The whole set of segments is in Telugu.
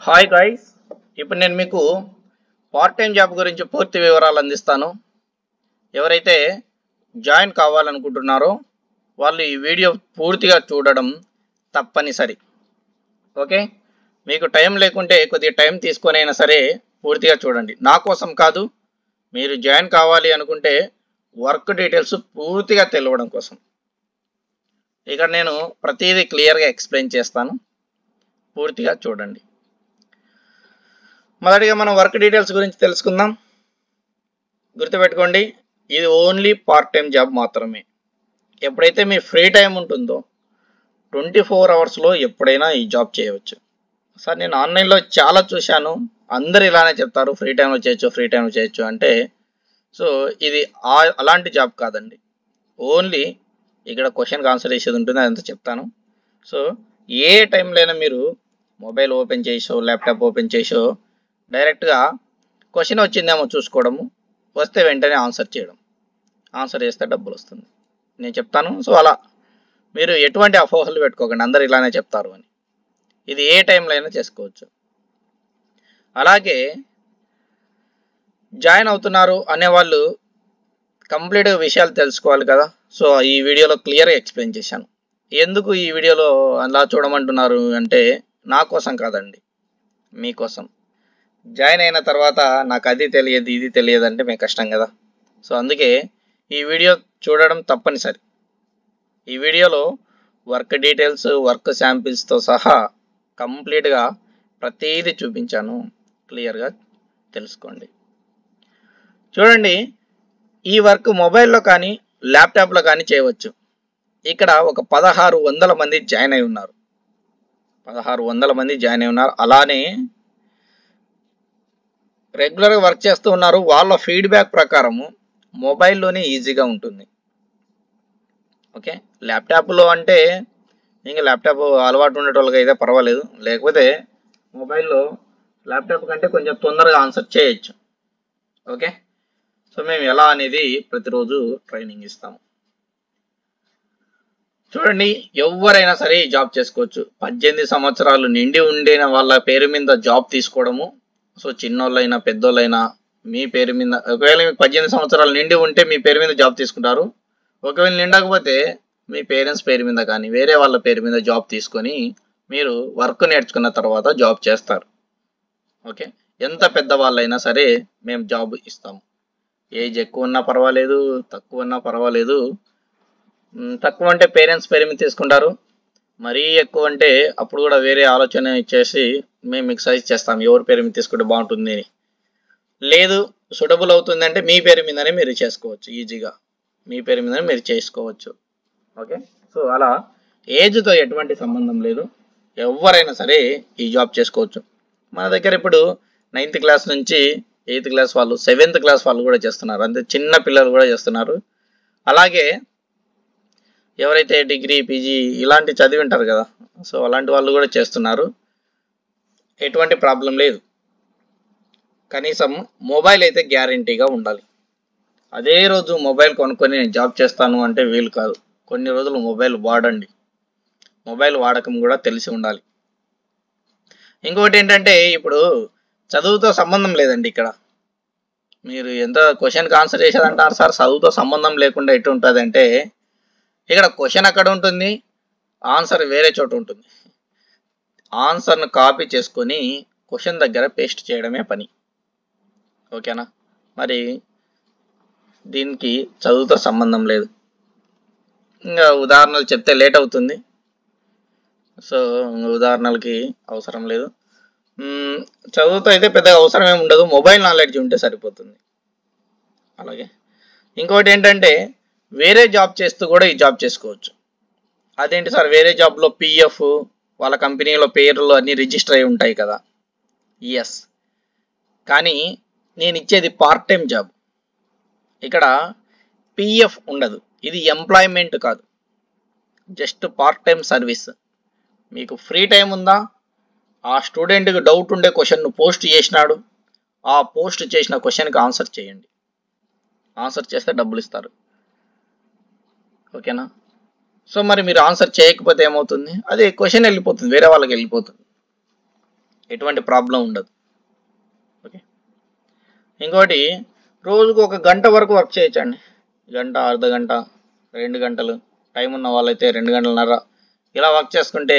హాయ్ గైస్, ఇప్పుడు నేను మీకు పార్ట్ టైం జాబ్ గురించి పూర్తి వివరాలు అందిస్తాను. ఎవరైతే జాయిన్ కావాలనుకుంటున్నారో వాళ్ళు ఈ వీడియో పూర్తిగా చూడడం తప్పనిసరి. ఓకే, మీకు టైం లేకుంటే కొద్దిగా టైం తీసుకొని అయినా సరే పూర్తిగా చూడండి. నా కోసం కాదు, మీరు జాయిన్ కావాలి అనుకుంటే వర్క్ డీటెయిల్స్ పూర్తిగా తెలియడం కోసం. ఇక్కడ నేను ప్రతిదీ క్లియర్గా ఎక్స్ప్లెయిన్ చేస్తాను, పూర్తిగా చూడండి. మొదటిగా మనం వర్క్ డీటెయిల్స్ గురించి తెలుసుకుందాం. గుర్తుపెట్టుకోండి, ఇది ఓన్లీ పార్ట్ టైం జాబ్ మాత్రమే. ఎప్పుడైతే మీ ఫ్రీ టైం ఉంటుందో 24 అవర్స్లో ఎప్పుడైనా ఈ జాబ్ చేయవచ్చు. సార్, నేను ఆన్లైన్లో చాలా చూశాను, అందరు ఇలానే చెప్తారు, ఫ్రీ టైంలో చేయొచ్చు అంటే. సో ఇది అలాంటి జాబ్ కాదండి. ఓన్లీ ఇక్కడ క్వశ్చన్కి ఆన్సర్ చేసేది ఉంటుంది, అదంతా చెప్తాను. సో ఏ టైంలో అయినా మీరు మొబైల్ ఓపెన్ చేసో ల్యాప్టాప్ ఓపెన్ చేసో డైరెక్ట్గా క్వశ్చన్ వచ్చిందేమో చూసుకోవడము, వస్తే వెంటనే ఆన్సర్ చేయడం. ఆన్సర్ చేస్తే డబ్బులు వస్తుంది, నేను చెప్తాను. సో అలా మీరు ఎటువంటి అపోహలు పెట్టుకోకండి, అందరు ఇలానే చెప్తారు అని. ఇది ఏ టైంలో అయినా చేసుకోవచ్చు. అలాగే జాయిన్ అవుతున్నారు అనేవాళ్ళు కంప్లీట్గా విషయాలు తెలుసుకోవాలి కదా. సో ఈ వీడియోలో క్లియర్గా ఎక్స్ప్లెయిన్ చేశాను. ఎందుకు ఈ వీడియోలో అలా చూడమంటున్నారు అంటే, నా కోసం కాదండి, మీకోసం. జాయిన్ అయిన తర్వాత నాకు అది తెలియదు ఇది తెలియదు అంటే మీకు కష్టం కదా. సో అందుకే ఈ వీడియో చూడడం తప్పనిసరి. ఈ వీడియోలో వర్క్ డీటెయిల్స్, వర్క్ శాంపిల్స్తో సహా కంప్లీట్గా ప్రతిదీ చూపించాను, క్లియర్గా తెలుసుకోండి. చూడండి, ఈ వర్క్ మొబైల్లో కానీ ల్యాప్టాప్లో కానీ చేయవచ్చు. ఇక్కడ ఒక 1600 మంది జాయిన్ అయి ఉన్నారు. 1600 మంది జాయిన్ అయి ఉన్నారు. అలానే రెగ్యులర్గా వర్క్ చేస్తూ ఉన్నారు. వాళ్ళ ఫీడ్బ్యాక్ ప్రకారము మొబైల్లోనే ఈజీగా ఉంటుంది. ఓకే, ల్యాప్టాప్లో అంటే ఇంకా ల్యాప్టాప్ అలవాటు ఉండేటోళ్ళకి అయితే పర్వాలేదు, లేకపోతే మొబైల్లో ల్యాప్టాప్ కంటే కొంచెం తొందరగా ఆన్సర్ చేయొచ్చు. ఓకే, సో మేము ఎలా అనేది ప్రతిరోజు ట్రైనింగ్ ఇస్తాము. చూడండి, ఎవరైనా సరే ఈ జాబ్ చేసుకోవచ్చు. 18 సంవత్సరాలు నిండి ఉండిన వాళ్ళ పేరు మీద జాబ్ తీసుకోవడము. సో చిన్నోళ్ళైనా పెద్దోళ్ళైనా మీ పేరు మీద, ఒకవేళ మీకు 18 సంవత్సరాలు నిండి ఉంటే మీ పేరు మీద జాబ్ తీసుకుంటారు. ఒకవేళ నిండకపోతే మీ పేరెంట్స్ పేరు మీద కానీ వేరే వాళ్ళ పేరు మీద జాబ్ తీసుకొని మీరు వర్క్ నేర్చుకున్న తర్వాత జాబ్ చేస్తారు. ఓకే, ఎంత పెద్ద వాళ్ళైనా సరే మేము జాబ్ ఇస్తాము. ఏజ్ ఎక్కువ ఉన్నా పర్వాలేదు, తక్కువ ఉన్నా పర్వాలేదు. తక్కువ అంటే పేరెంట్స్ పేరు మీద తీసుకుంటారు, మరీ ఎక్కువ అంటే అప్పుడు కూడా వేరే ఆలోచన ఇచ్చేసి మేము మీకు సజెస్ట్ చేస్తాం ఎవరి పేరు మీద తీసుకుంటే బాగుంటుంది అని. లేదు, సూటబుల్ అవుతుంది అంటే మీ పేరు మీదనే మీరు చేసుకోవచ్చు, ఈజీగా మీ పేరు మీదనే మీరు చేసుకోవచ్చు. ఓకే, సో అలా ఏజ్తో ఎటువంటి సంబంధం లేదు, ఎవరైనా సరే ఈ జాబ్ చేసుకోవచ్చు. మన దగ్గర ఇప్పుడు 9th క్లాస్ నుంచి 8th క్లాస్ వాళ్ళు, 7th క్లాస్ వాళ్ళు కూడా చేస్తున్నారు, అంతే చిన్న పిల్లలు కూడా చేస్తున్నారు. అలాగే ఎవరైతే డిగ్రీ పీజీ ఇలాంటి చదివి ఉంటారు కదా, సో అలాంటి వాళ్ళు కూడా చేస్తున్నారు, ఎటువంటి ప్రాబ్లం లేదు. కనీసం మొబైల్ అయితే గ్యారంటీగా ఉండాలి. అదే రోజు మొబైల్ కొనుక్కొని నేను జాబ్ చేస్తాను అంటే వీలు కాదు. కొన్ని రోజులు మొబైల్ వాడండి, మొబైల్ వాడకం కూడా తెలిసి ఉండాలి. ఇంకొకటి ఏంటంటే, ఇప్పుడు చదువుతో సంబంధం లేదండి. ఇక్కడ మీరు ఎంత క్వశ్చన్కి ఆన్సర్ చేసేదంటారు సార్, చదువుతో సంబంధం లేకుండా ఎటు ఉంటుంది అంటే, ఇక్కడ క్వశ్చన్ అక్కడ ఉంటుంది, ఆన్సర్ వేరే చోట ఉంటుంది. ఆన్సర్ను కాపీ చేసుకొని క్వశ్చన్ దగ్గర పేస్ట్ చేయడమే పని. ఓకేనా, మరి దీనికి చదువుతో సంబంధం లేదు. ఇంకా ఉదాహరణలు చెప్తే లేట్ అవుతుంది, సో ఉదాహరణలకి అవసరం లేదు. చదువుతో అయితే పెద్దగా అవసరం ఏమి ఉండదు, మొబైల్ నాలెడ్జ్ ఉంటే సరిపోతుంది. అలాగే ఇంకోటి ఏంటంటే, వేరే జాబ్ చేస్తూ కూడా ఈ జాబ్ చేసుకోవచ్చు. అదేంటి సార్, వేరే జాబ్లో పిఎఫ్ వాళ్ళ కంపెనీలో పేర్లు అన్నీ రిజిస్టర్ అయి ఉంటాయి కదా. ఎస్, కానీ నేను ఇచ్చేది పార్ట్ టైం జాబ్. ఇక్కడ పిఎఫ్ ఉండదు, ఇది ఎంప్లాయ్మెంట్ కాదు, జస్ట్ పార్ట్ టైం సర్వీస్. మీకు ఫ్రీ టైం ఉందా, ఆ స్టూడెంట్కి డౌట్ ఉండే క్వశ్చన్ను పోస్ట్ చేసినాడు, ఆ పోస్ట్ చేసిన క్వశ్చన్కి ఆన్సర్ చేయండి. ఆన్సర్ చేస్తే డబ్బులు ఇస్తారు. ఓకేనా, సో మరి మీరు ఆన్సర్ చేయకపోతే ఏమవుతుంది, అది క్వశ్చన్ వెళ్ళిపోతుంది, వేరే వాళ్ళకి వెళ్ళిపోతుంది. ఎటువంటి ప్రాబ్లం ఉండదు. ఓకే, ఇంకోటి రోజుకు 1 గంట వరకు వర్క్ చేయొచ్చండి. గంట, అర్ధ గంట, 2 గంటలు, టైం ఉన్న వాళ్ళైతే 2 గంటలన్నర ఇలా వర్క్ చేసుకుంటే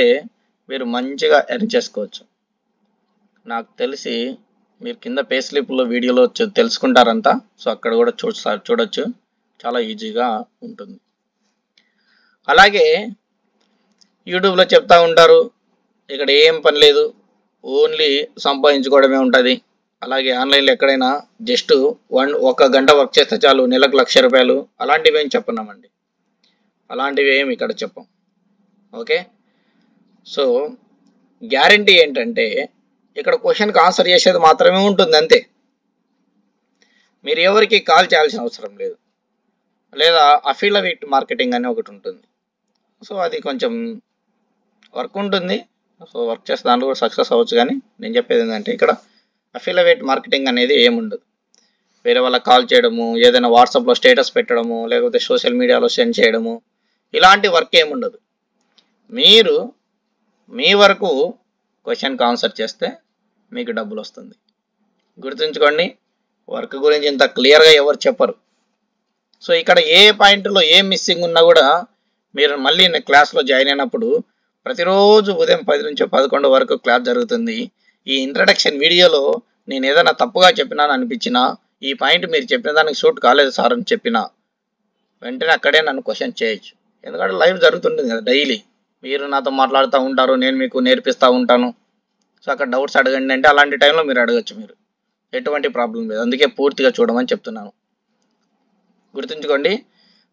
మీరు మంచిగా ఎర్న్ చేసుకోవచ్చు. నాకు తెలిసి మీరు కింద పే స్లిప్లో వీడియోలో తెలుసుకుంటారంతా. సో అక్కడ కూడా చూడొచ్చు, చాలా ఈజీగా ఉంటుంది. అలాగే యూట్యూబ్లో చెప్తా ఉంటారు, ఇక్కడ ఏం పని లేదు, ఓన్లీ సంపాదించుకోవడమే ఉంటుంది. అలాగే ఆన్లైన్లో ఎక్కడైనా జస్ట్ 1 గంట వర్క్ చేస్తే చాలు, నెలకు ₹1,00,000. అలాంటివి ఏం చెప్పన్నామండి, అలాంటివి ఏమి ఇక్కడ చెప్పం. ఓకే, సో గ్యారంటీ ఏంటంటే ఇక్కడ క్వశ్చన్కి ఆన్సర్ చేసేది మాత్రమే ఉంటుంది, అంతే. మీరు ఎవరికి కాల్ చేయాల్సిన అవసరం లేదు. లేదా అఫిలియేట్ మార్కెటింగ్ అని ఒకటి ఉంటుంది. సో అది కొంచెం వర్క్ ఉంటుంది. సో వర్క్ చేస్తే దాంట్లో కూడా సక్సెస్ అవ్వచ్చు. కానీ నేను చెప్పేది ఏంటంటే ఇక్కడ అఫిలియేట్ మార్కెటింగ్ అనేది ఏముండదు. వేరే వాళ్ళకి కాల్ చేయడము, ఏదైనా వాట్సాప్లో స్టేటస్ పెట్టడము, లేకపోతే సోషల్ మీడియాలో సెండ్ చేయడము, ఇలాంటి వర్క్ ఏముండదు. మీరు మీ వరకు క్వశ్చన్కి ఆన్సర్ చేస్తే మీకు డబ్బులు వస్తుంది. గుర్తుంచుకోండి, వర్క్ గురించి ఇంత క్లియర్గా ఎవరు చెప్పరు. సో ఇక్కడ ఏ పాయింట్లో ఏ మిస్సింగ్ ఉన్నా కూడా మీరు మళ్ళీ క్లాస్లో జాయిన్ అయినప్పుడు ప్రతిరోజు ఉదయం 10 నుంచి 11 వరకు క్లాస్ జరుగుతుంది. ఈ ఇంట్రడక్షన్ వీడియోలో నేను ఏదైనా తప్పుగా చెప్పినాను అనిపించినా, ఈ పాయింట్ మీరు చెప్పిన దానికి సూట్ కాలేదు సార్ అని చెప్పినా, వెంటనే అక్కడే నన్ను క్వశ్చన్ చేయొచ్చు. ఎందుకంటే లైవ్ జరుగుతుంటుంది కదా డైలీ. మీరు నాతో మాట్లాడుతూ ఉంటారు, నేను మీకు నేర్పిస్తూ ఉంటాను. సో అక్కడ డౌట్స్ అడగండి అంటే అలాంటి టైంలో మీరు అడగచ్చు. మీరు ఎటువంటి ప్రాబ్లం లేదు. అందుకే పూర్తిగా చూడమని చెప్తున్నాను. గుర్తుంచుకోండి,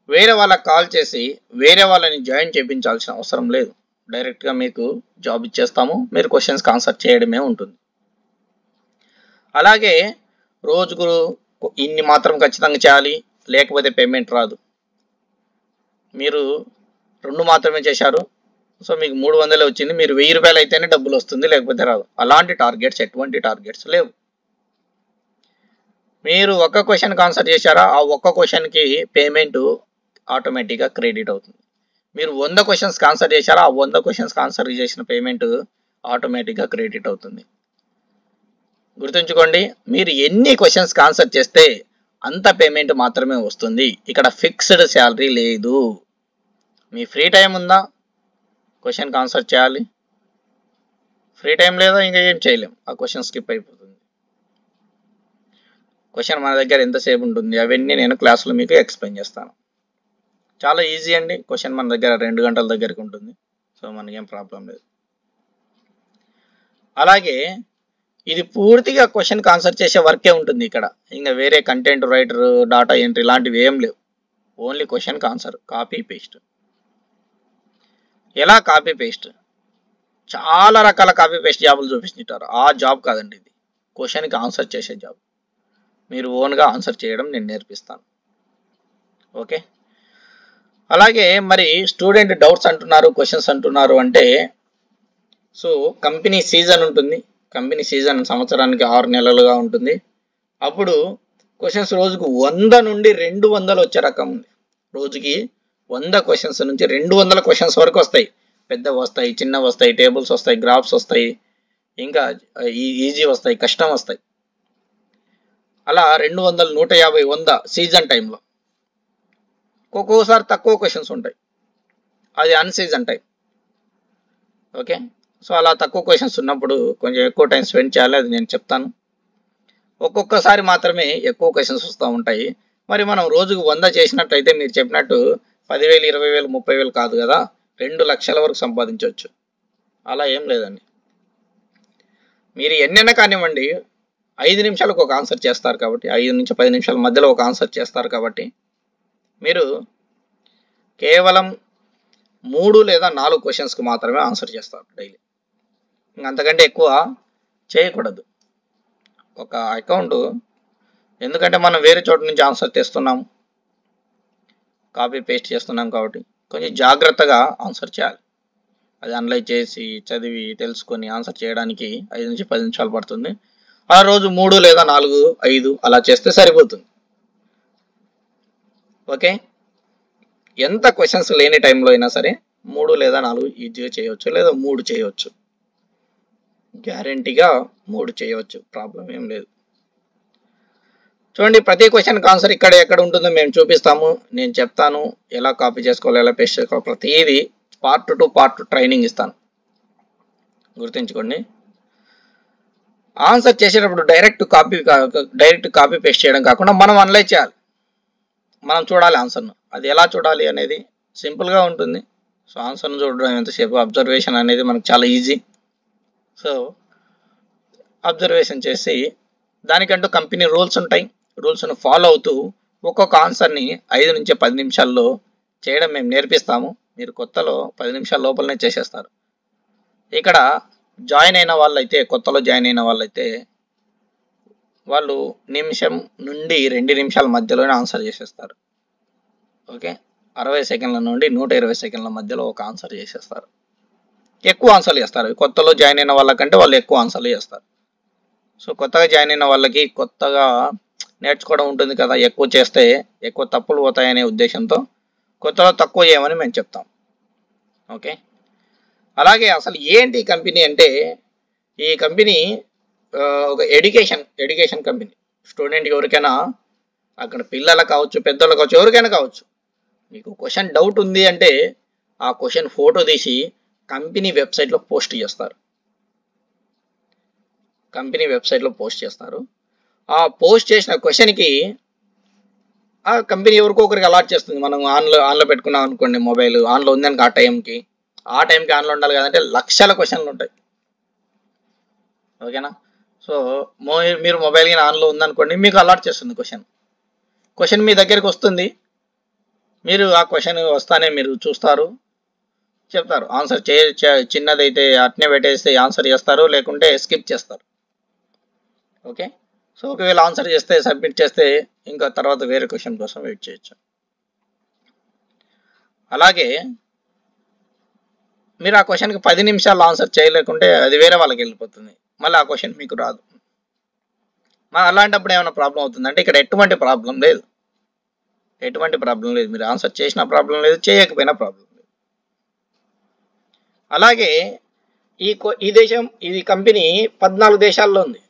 వేరే వాళ్ళకి కాల్ చేసి వేరే వాళ్ళని జాయిన్ చేయించాల్సిన అవసరం లేదు. డైరెక్ట్గా మీకు జాబ్ ఇచ్చేస్తాము, మీరు క్వశ్చన్స్కి ఆన్సర్ చేయడమే ఉంటుంది. అలాగే రోజుకు ఇన్ని మాత్రం ఖచ్చితంగా చేయాలి, లేకపోతే పేమెంట్ రాదు. మీరు 2 మాత్రమే చేశారు, సో మీకు 300 వచ్చింది, మీరు ₹1000 అయితేనే డబ్బులు వస్తుంది, లేకపోతే రాదు. అలాంటి టార్గెట్స్, ఎటువంటి టార్గెట్స్ లేవు. మీరు ఒక్క క్వశ్చన్కి ఆన్సర్ చేశారా, ఆ ఒక్క క్వశ్చన్కి పేమెంట్ ఆటోమేటిక్గా క్రెడిట్ అవుతుంది. మీరు 100 క్వశ్చన్స్కి ఆన్సర్ చేశారా, ఆ 100 క్వశ్చన్స్కి ఆన్సర్ చేసిన పేమెంట్ ఆటోమేటిక్గా క్రెడిట్ అవుతుంది. గుర్తుంచుకోండి, మీరు ఎన్ని క్వశ్చన్స్కి ఆన్సర్ చేస్తే అంత పేమెంట్ మాత్రమే వస్తుంది. ఇక్కడ ఫిక్స్డ్ శాలరీ లేదు. మీ ఫ్రీ టైం ఉందా, క్వశ్చన్కి ఆన్సర్ చేయాలి. ఫ్రీ టైం లేదా, ఇంకా ఏం చేయలేం, ఆ క్వశ్చన్ స్కిప్ అయిపోతుంది. క్వశ్చన్ మన దగ్గర ఎంతసేపు ఉంటుంది అవన్నీ నేను క్లాస్లో మీకు ఎక్స్ప్లెయిన్ చేస్తాను. చాలా ఈజీ అండి. క్వశ్చన్ మన దగ్గర 2 గంటల దగ్గరికి ఉంటుంది. సో మనకేం ప్రాబ్లం లేదు. అలాగే ఇది పూర్తిగా క్వశ్చన్కి ఆన్సర్ చేసే వర్కే ఉంటుంది. ఇక్కడ ఇంకా వేరే కంటెంట్ రైటర్, డాటా ఎంట్రీ ఇలాంటివి ఏం లేవు. ఓన్లీ క్వశ్చన్కి ఆన్సర్, కాపీ పేస్ట్. ఎలా కాపీ పేస్ట్? చాలా రకాల కాపీ పేస్ట్ జాబులు చూపిస్తుంటారు. ఆ జాబ్ కాదండి ఇది, క్వశ్చన్కి ఆన్సర్ చేసే జాబ్. మీరు ఓన్గా ఆన్సర్ చేయడం నేను నేర్పిస్తాను. ఓకే, అలాగే మరి స్టూడెంట్ డౌట్స్ అంటున్నారు, క్వశ్చన్స్ అంటున్నారు అంటే, సో కంపెనీ సీజన్ ఉంటుంది. కంపెనీ సీజన్ సంవత్సరానికి 6 నెలలుగా ఉంటుంది. అప్పుడు క్వశ్చన్స్ రోజుకు 100 నుండి 200 వచ్చే రకం ఉంది. రోజుకి 100 క్వశ్చన్స్ నుంచి 200 క్వశ్చన్స్ వరకు వస్తాయి. పెద్దవి వస్తాయి, చిన్నవి వస్తాయి, టేబుల్స్ వస్తాయి, గ్రాఫ్స్ వస్తాయి, ఇంకా ఈజీ వస్తాయి, కష్టం వస్తాయి. అలా 200, 150, 100 సీజన్ టైంలో. ఒక్కొక్కసారి తక్కువ క్వశ్చన్స్ ఉంటాయి, అది అన్సీజన్ టైం. ఓకే, సో అలా తక్కువ క్వశ్చన్స్ ఉన్నప్పుడు కొంచెం ఎక్కువ టైం స్పెండ్ చేయాలి, అది నేను చెప్తాను. ఒక్కొక్కసారి మాత్రమే ఎక్కువ క్వశ్చన్స్ వస్తూ ఉంటాయి. మరి మనం రోజుకు 100 చేసినట్టయితే మీరు చెప్పినట్టు 10,000, 20,000, 30,000 కాదు కదా, 2 లక్షల వరకు సంపాదించవచ్చు. అలా ఏం లేదండి. మీరు ఎన్నైనా కానివ్వండి, 5 నిమిషాలకు ఒక ఆన్సర్ చేస్తారు కాబట్టి, 5 నుంచి 10 నిమిషాల మధ్యలో ఒక ఆన్సర్ చేస్తారు కాబట్టి, మీరు కేవలం 3 లేదా 4 క్వశ్చన్స్కి మాత్రమే ఆన్సర్ చేస్తారు డైలీ. అంతకంటే ఎక్కువ చేయకూడదు. ఒక అకౌంట్, ఎందుకంటే మనం వేరే చోట నుంచి ఆన్సర్ తెస్తున్నాము, కాపీ పేస్ట్ చేస్తున్నాం కాబట్టి కొంచెం జాగ్రత్తగా ఆన్సర్ చేయాలి. అది అనలైజ్ చేసి, చదివి, తెలుసుకొని ఆన్సర్ చేయడానికి 5 నుంచి 10 నిమిషాలు పడుతుంది. ఆ రోజు 3 లేదా 4, 5 అలా చేస్తే సరిపోతుంది. ఓకే, ఎంత క్వశ్చన్స్ లేని టైంలో అయినా సరే 3 లేదా 4 ఈజీగా చేయవచ్చు, లేదా 3 చేయవచ్చు. గ్యారంటీగా 3 చేయవచ్చు, ప్రాబ్లం ఏం లేదు. చూడండి, ప్రతి క్వశ్చన్కి ఆన్సర్ ఇక్కడ ఎక్కడ ఉంటుందో మేము చూపిస్తాము, నేను చెప్తాను ఎలా కాపీ చేసుకోవాలి, ఎలా పేస్ట్ చేసుకోవాలి, ప్రతిదీ పార్ట్ టు పార్ట్ ట్రైనింగ్ ఇస్తాను, గుర్తుంచుకోండి. ఆన్సర్ చేసేటప్పుడు డైరెక్ట్ కాపీ పేస్ట్ చేయడం కాకుండా మనం అనలైజ్ చేయాలి, మనం చూడాలి ఆన్సర్ను. అది ఎలా చూడాలి అనేది సింపుల్గా ఉంటుంది. సో ఆన్సర్ను చూడడం ఎంతసేపు, అబ్జర్వేషన్ అనేది మనకు చాలా ఈజీ. సో అబ్జర్వేషన్ చేసి దానికంటూ కంపెనీ రూల్స్ ఉంటాయి, రూల్స్ను ఫాలో అవుతూ ఒక్కొక్క ఆన్సర్ని 5 నుంచి 10 నిమిషాల్లో చేయడం మేము నేర్పిస్తాము. మీరు కొత్తలో 10 నిమిషాల లోపలనే చేసేస్తారు. ఇక్కడ జాయిన్ అయిన వాళ్ళైతే, కొత్తలో జాయిన్ అయిన వాళ్ళైతే వాళ్ళు నిమిషం నుండి 2 నిమిషాల మధ్యలోనే ఆన్సర్ చేసేస్తారు. ఓకే, 60 సెకండ్ల నుండి 120 సెకండ్ల మధ్యలో ఒక ఆన్సర్ చేసేస్తారు. ఎక్కువ ఆన్సర్లు చేస్తారు. కొత్తలో జాయిన్ అయిన వాళ్ళకంటే వాళ్ళు ఎక్కువ ఆన్సర్లు చేస్తారు. సో కొత్తగా జాయిన్ అయిన వాళ్ళకి కొత్తగా నేర్చుకోవడం ఉంటుంది కదా, ఎక్కువ చేస్తే ఎక్కువ తప్పులు పోతాయనే ఉద్దేశంతో కొత్తలో తక్కువ చేయమని మేము చెప్తాం. ఓకే, అలాగే అసలు ఏంటి కంపెనీ అంటే, ఈ కంపెనీ ఒక ఎడ్యుకేషన్ కంపెనీ. స్టూడెంట్ ఎవరికైనా, అక్కడ పిల్లలు కావచ్చు, పెద్దలు కావచ్చు, ఎవరికైనా కావచ్చు, మీకు క్వశ్చన్ డౌట్ ఉంది అంటే ఆ క్వశ్చన్ ఫోటో తీసి కంపెనీ వెబ్సైట్లో పోస్ట్ చేస్తారు. ఆ పోస్ట్ చేసిన క్వశ్చన్కి ఆ కంపెనీ ఎవరికో ఒకరికి అలాట్ చేస్తుంది. మనం ఆన్లో పెట్టుకున్నాం అనుకోండి, మొబైల్ ఆన్లో ఉందనుకో, ఆ టైంకి ఆన్లో ఉండాలి కదంటే లక్షల క్వశ్చన్లు ఉంటాయి. ఓకేనా, సో మీరు మొబైల్ కానీ ఆన్లో ఉందనుకోండి, మీకు అలాట్ చేస్తుంది క్వశ్చన్ మీ దగ్గరికి వస్తుంది. మీరు ఆ క్వశ్చన్ వస్తానే మీరు చూస్తారు, చెప్తారు ఆన్సర్. చిన్నదైతే అట్నే పెట్టేస్తే ఆన్సర్ చేస్తారు, లేకుంటే స్కిప్ చేస్తారు. ఓకే, సో ఒకవేళ ఆన్సర్ చేస్తే సబ్మిట్ చేస్తే ఇంకా తర్వాత వేరే క్వశ్చన్ కోసం వెయిట్ చేయొచ్చు. అలాగే మీరు ఆ క్వశ్చన్కి 10 నిమిషాలు ఆన్సర్ చేయలేకుంటే అది వేరే వాళ్ళకి వెళ్ళిపోతుంది, మళ్ళీ ఆ క్వశ్చన్ మీకు రాదు. అలాంటప్పుడు ఏమైనా ప్రాబ్లం అవుతుందంటే ఇక్కడ ఎటువంటి ప్రాబ్లం లేదు. మీరు ఆన్సర్ చేసిన ప్రాబ్లం లేదు, చేయకపోయినా ప్రాబ్లం లేదు. అలాగే ఇది కంపెనీ 14 దేశాల్లో ఉంది.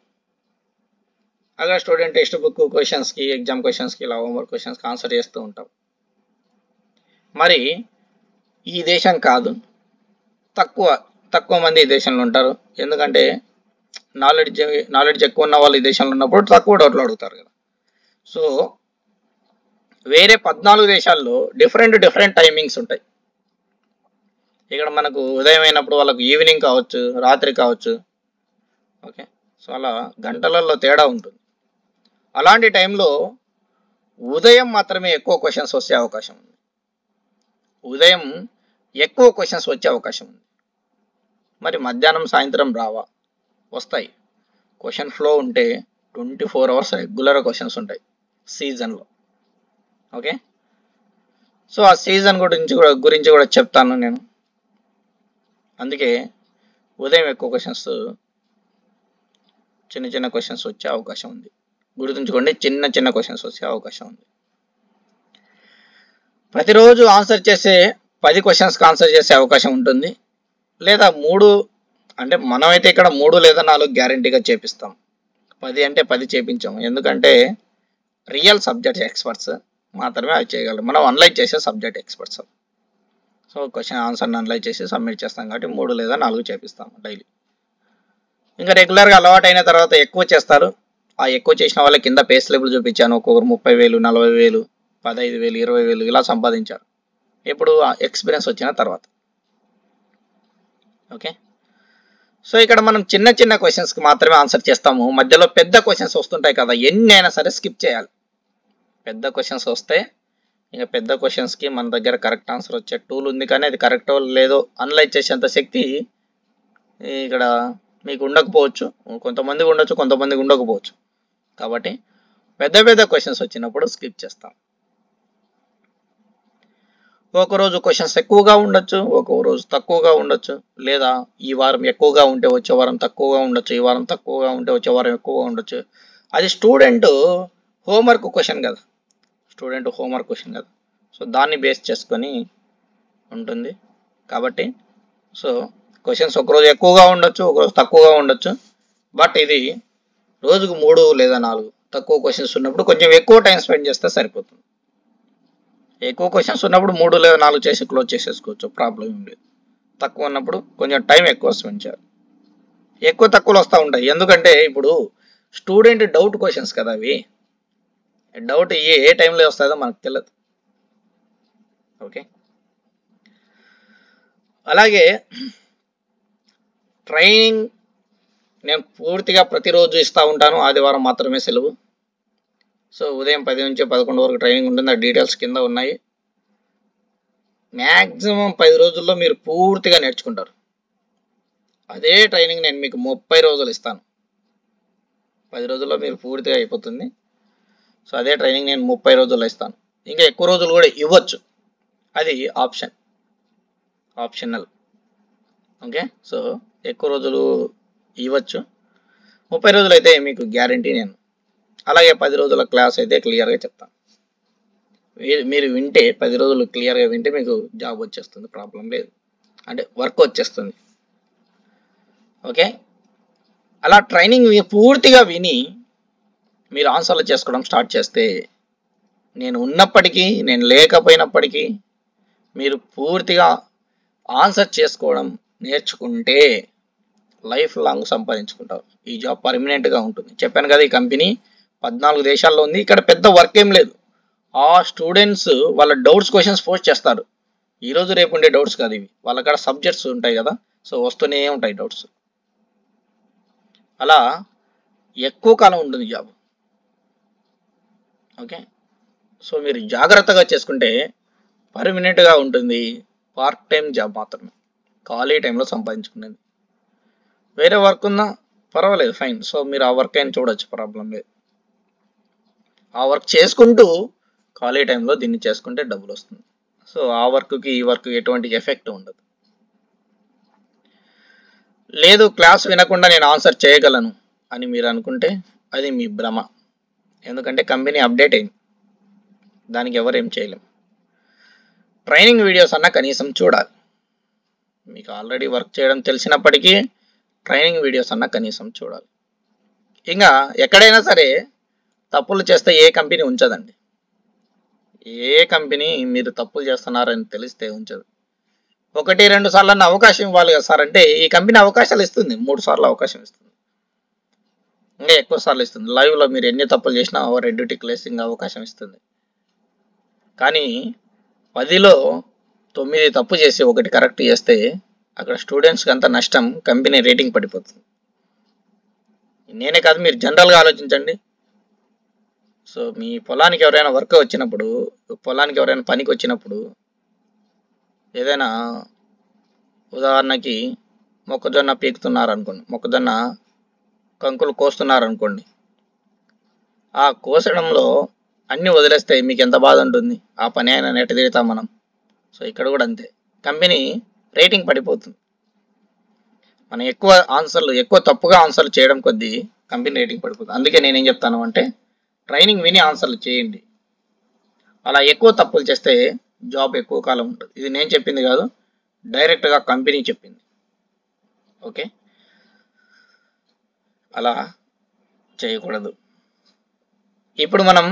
అక్కడ స్టూడెంట్ టెక్స్ట్ బుక్ క్వశ్చన్స్కి, ఎగ్జామ్ క్వశ్చన్స్కి, ఇలా హోంవర్క్ క్వశ్చన్స్కి ఆన్సర్ చేస్తూ ఉంటాం. మరి ఈ దేశం కాదు, తక్కువ మంది ఈ దేశంలో ఉంటారు. ఎందుకంటే నాలెడ్జ్ ఎక్కువ ఉన్న వాళ్ళు ఈ దేశంలో ఉన్నప్పుడు తక్కువ డౌట్లు అడుగుతారు కదా. సో వేరే 14 దేశాల్లో డిఫరెంట్ టైమింగ్స్ ఉంటాయి. ఇక్కడ మనకు ఉదయం అయినప్పుడు వాళ్ళకు ఈవినింగ్ కావచ్చు, రాత్రి కావచ్చు. ఓకే, సో అలా గంటలలో తేడా ఉంటుంది. అలాంటి టైంలో ఉదయం మాత్రమే ఎక్కువ క్వశ్చన్స్ వచ్చే అవకాశం ఉంది. మరి మధ్యాహ్నం, సాయంత్రం రావా? వస్తాయి. క్వశ్చన్ ఫ్లో ఉంటే 24 అవర్స్ రెగ్యులర్ క్వశ్చన్స్ ఉంటాయి సీజన్లో. ఓకే, సో ఆ సీజన్ గురించి కూడా చెప్తాను నేను. అందుకే ఉదయం ఎక్కువ క్వశ్చన్స్, చిన్న క్వశ్చన్స్ వచ్చే అవకాశం ఉంది. గుర్తుంచుకోండి, చిన్న క్వశ్చన్స్ వచ్చే అవకాశం ఉంది. ప్రతిరోజు ఆన్సర్ చేసే 10 క్వశ్చన్స్కి ఆన్సర్ చేసే అవకాశం ఉంటుంది. లేదా 3, అంటే మనమైతే ఇక్కడ 3 లేదా 4 గ్యారంటీగా చేపిస్తాం. 10 అంటే 10 చేపించాము, ఎందుకంటే రియల్ సబ్జెక్ట్ ఎక్స్పర్ట్స్ మాత్రమే అవి చేయగలరు. మనం అనలైజ్ చేసే సబ్జెక్ట్ ఎక్స్పర్ట్స్. సో క్వశ్చన్ ఆన్సర్ని అనలైజ్ చేసి సబ్మిట్ చేస్తాం కాబట్టి 3 లేదా 4 చేపిస్తాము డైలీ. ఇంకా రెగ్యులర్గా అలవాటు అయిన తర్వాత ఎక్కువ చేస్తారు. ఆ ఎక్కువ చేసిన వాళ్ళ కింద పే స్లిప్లు చూపించాను. ఒక్కొక్కరు 30,000, 40,000, 15,000, 20,000 ఇలా సంపాదించారు. ఇప్పుడు ఎక్స్పీరియన్స్ వచ్చిన తర్వాత. ఓకే, సో ఇక్కడ మనం చిన్న క్వశ్చన్స్కి మాత్రమే ఆన్సర్ చేస్తాము. మధ్యలో పెద్ద క్వశ్చన్స్ వస్తుంటాయి కదా, ఎన్ని అయినా సరే స్కిప్ చేయాలి. పెద్ద క్వశ్చన్స్ వస్తే ఇంకా పెద్ద క్వశ్చన్స్కి మన దగ్గర కరెక్ట్ ఆన్సర్ వచ్చే టూల్ ఉంది, కానీ అది కరెక్టో లేదో అనలైజ్ చేసేంత శక్తి ఇక్కడ మీకు ఉండకపోవచ్చు. కొంతమందికి ఉండొచ్చు, కొంతమందికి ఉండకపోవచ్చు. కాబట్టి పెద్ద క్వశ్చన్స్ వచ్చినప్పుడు స్కిప్ చేస్తాం. ఒకరోజు క్వశ్చన్స్ ఎక్కువగా ఉండొచ్చు, ఒక రోజు తక్కువగా ఉండొచ్చు. లేదా ఈ వారం ఎక్కువగా ఉంటే వచ్చే వారం తక్కువగా ఉండొచ్చు, ఈ వారం తక్కువగా ఉంటే వచ్చే వారం ఎక్కువగా ఉండొచ్చు. అది స్టూడెంట్ హోంవర్క్ క్వశ్చన్ కదా, సో దాన్ని బేస్ చేసుకొని ఉంటుంది. కాబట్టి సో క్వశ్చన్స్ ఒకరోజు ఎక్కువగా ఉండొచ్చు, ఒకరోజు తక్కువగా ఉండొచ్చు. బట్ ఇది రోజుకు 3 లేదా 4 తక్కువ క్వశ్చన్స్ ఉన్నప్పుడు కొంచెం ఎక్కువ టైం స్పెండ్ చేస్తే సరిపోతుంది. ఎక్కువ క్వశ్చన్స్ ఉన్నప్పుడు 3 లేదా 4 చేసి క్లోజ్ చేసేసుకోవచ్చు, ప్రాబ్లం ఏం లేదు. తక్కువ ఉన్నప్పుడు కొంచెం టైం ఎక్కువ స్పెండ్ చేయాలి. ఎక్కువ తక్కువలు వస్తూ ఉంటాయి, ఎందుకంటే ఇప్పుడు స్టూడెంట్ డౌట్ క్వశ్చన్స్ కదా అవి. డౌట్ ఏ టైంలో వస్తుందో మనకు తెలియదు. ఓకే, అలాగే ట్రైనింగ్ నేను పూర్తిగా ప్రతిరోజు ఇస్తూ ఉంటాను, ఆదివారం మాత్రమే సెలవు. సో ఉదయం 10 నుంచి 11 వరకు ట్రైనింగ్ ఉంటుంది, ఆ డీటెయిల్స్ కింద ఉన్నాయి. మ్యాక్సిమం 10 రోజుల్లో మీరు పూర్తిగా నేర్చుకుంటారు. అదే ట్రైనింగ్ నేను మీకు 30 రోజులు ఇస్తాను, 10 రోజుల్లో మీరు పూర్తిగా అయిపోతుంది. సో అదే ట్రైనింగ్ నేను 30 రోజుల్లో ఇస్తాను. ఇంకా ఎక్కువ రోజులు కూడా ఇవ్వచ్చు, అది ఆప్షనల్. ఓకే, సో ఎక్కువ రోజులు ఇవ్వచ్చు. 30 రోజులు అయితే మీకు గ్యారంటీ నేను. అలాగే 10 రోజుల క్లాస్ అయితే క్లియర్గా చెప్తాను. మీరు వింటే 10 రోజులు క్లియర్గా వింటే మీకు జాబ్ వచ్చేస్తుంది, ప్రాబ్లం లేదు, అంటే వర్క్ వచ్చేస్తుంది. ఓకే, అలా ట్రైనింగ్ పూర్తిగా విని మీరు ఆన్సర్లు చేసుకోవడం స్టార్ట్ చేస్తే, నేను ఉన్నప్పటికీ నేను లేకపోయినప్పటికీ మీరు పూర్తిగా ఆన్సర్ చేసుకోవడం నేర్చుకుంటే లైఫ్ లాంగ్ సంపాదించుకుంటారు. ఈ జాబ్ పర్మనెంట్గా ఉంటుంది. చెప్పాను కదా, ఈ కంపెనీ 14 దేశాల్లో ఉంది. ఇక్కడ పెద్ద వర్క్ ఏం లేదు. ఆ స్టూడెంట్స్ వాళ్ళ డౌట్స్ క్వశ్చన్స్ పోస్ట్ చేస్తారు. ఈరోజు రేపు ఉండే డౌట్స్ కాదు ఇవి, వాళ్ళ కాడ సబ్జెక్ట్స్ ఉంటాయి కదా, సో వస్తూనే ఉంటాయి డౌట్స్. అలా ఎక్కువ కాలం ఉంటుంది జాబ్. ఓకే, సో మీరు జాగ్రత్తగా చేసుకుంటే పర్మనెంట్గా ఉంటుంది. పార్ట్ టైం జాబ్ మాత్రమే, ఖాళీ టైంలో సంపాదించుకునేది. వేరే వర్క్ ఉన్నా పర్వాలేదు, ఫైన్. సో మీరు ఆ వర్క్ అయినా చూడొచ్చు, ప్రాబ్లం లేదు. ఆ వర్క్ చేసుకుంటూ ఖాళీ టైంలో దీన్ని చేసుకుంటే డబ్బులు వస్తుంది. సో ఆ వర్క్కి ఈ వర్క్ ఎటువంటి ఎఫెక్ట్ ఉండదు. లేదు క్లాస్ వినకుండా నేను ఆన్సర్ చేయగలను అని మీరు అనుకుంటే అది మీ భ్రమ. ఎందుకంటే కంపెనీ అప్డేట్ అయింది, దానికి ఎవరేం చేయలేము. ట్రైనింగ్ వీడియోస్ అన్నా కనీసం చూడాలి. మీకు ఆల్రెడీ వర్క్ చేయడం తెలిసినప్పటికీ ట్రైనింగ్ వీడియోస్ అన్నా కనీసం చూడాలి. ఇంకా ఎక్కడైనా సరే తప్పులు చేస్తే ఏ కంపెనీ ఉంచదండి. ఏ కంపెనీ మీరు తప్పులు చేస్తున్నారని తెలిస్తే ఉంచదు. 1-2 సార్లు అన్న అవకాశం ఇవ్వాలి కదా సార్ అంటే, ఈ కంపెనీ అవకాశాలు ఇస్తుంది, 3 సార్లు అవకాశం ఇస్తుంది, ఇంకా ఎక్కువ సార్లు ఇస్తుంది. లైవ్లో మీరు ఎన్ని తప్పులు చేసినా రెడ్ టిక్ లేసింగ్ అవకాశం ఇస్తుంది. కానీ 10లో 9 తప్పు చేసి 1 కరెక్ట్ చేస్తే అక్కడ స్టూడెంట్స్కి అంత నష్టం, కంపెనీ రేటింగ్ పడిపోతుంది. నేనే కాదు, మీరు జనరల్గా ఆలోచించండి. సో మీ పొలానికి ఎవరైనా వర్క్ వచ్చినప్పుడు, పొలానికి ఎవరైనా పనికి వచ్చినప్పుడు, ఏదైనా ఉదాహరణకి మొక్కజొన్న పీకుతున్నారనుకోండి, మొక్కజొన్న కంకులు కోస్తున్నారనుకోండి, ఆ కోసడంలో అన్నీ వదిలేస్తే మీకు ఎంత బాధ ఉంటుంది. ఆ పని అయినా నెట్ట తిడతాం మనం. సో ఇక్కడ కూడా అంతే, కంపెనీ రేటింగ్ పడిపోతుంది. మనం ఎక్కువ తప్పుగా ఆన్సర్లు చేయడం కొద్దీ కంపెనీ రేటింగ్ పడిపోతుంది. అందుకే నేనేం చెప్తాను అంటే, ట్రైనింగ్ విని ఆన్సర్లు చేయండి. అలా ఎక్కువ తప్పులు చేస్తే జాబ్ ఎక్కువ కాలం ఉంటుంది. ఇది నేను చెప్పింది కాదు, డైరెక్ట్గా కంపెనీ చెప్పింది. ఓకే, అలా చేయకూడదు. ఇప్పుడు మనం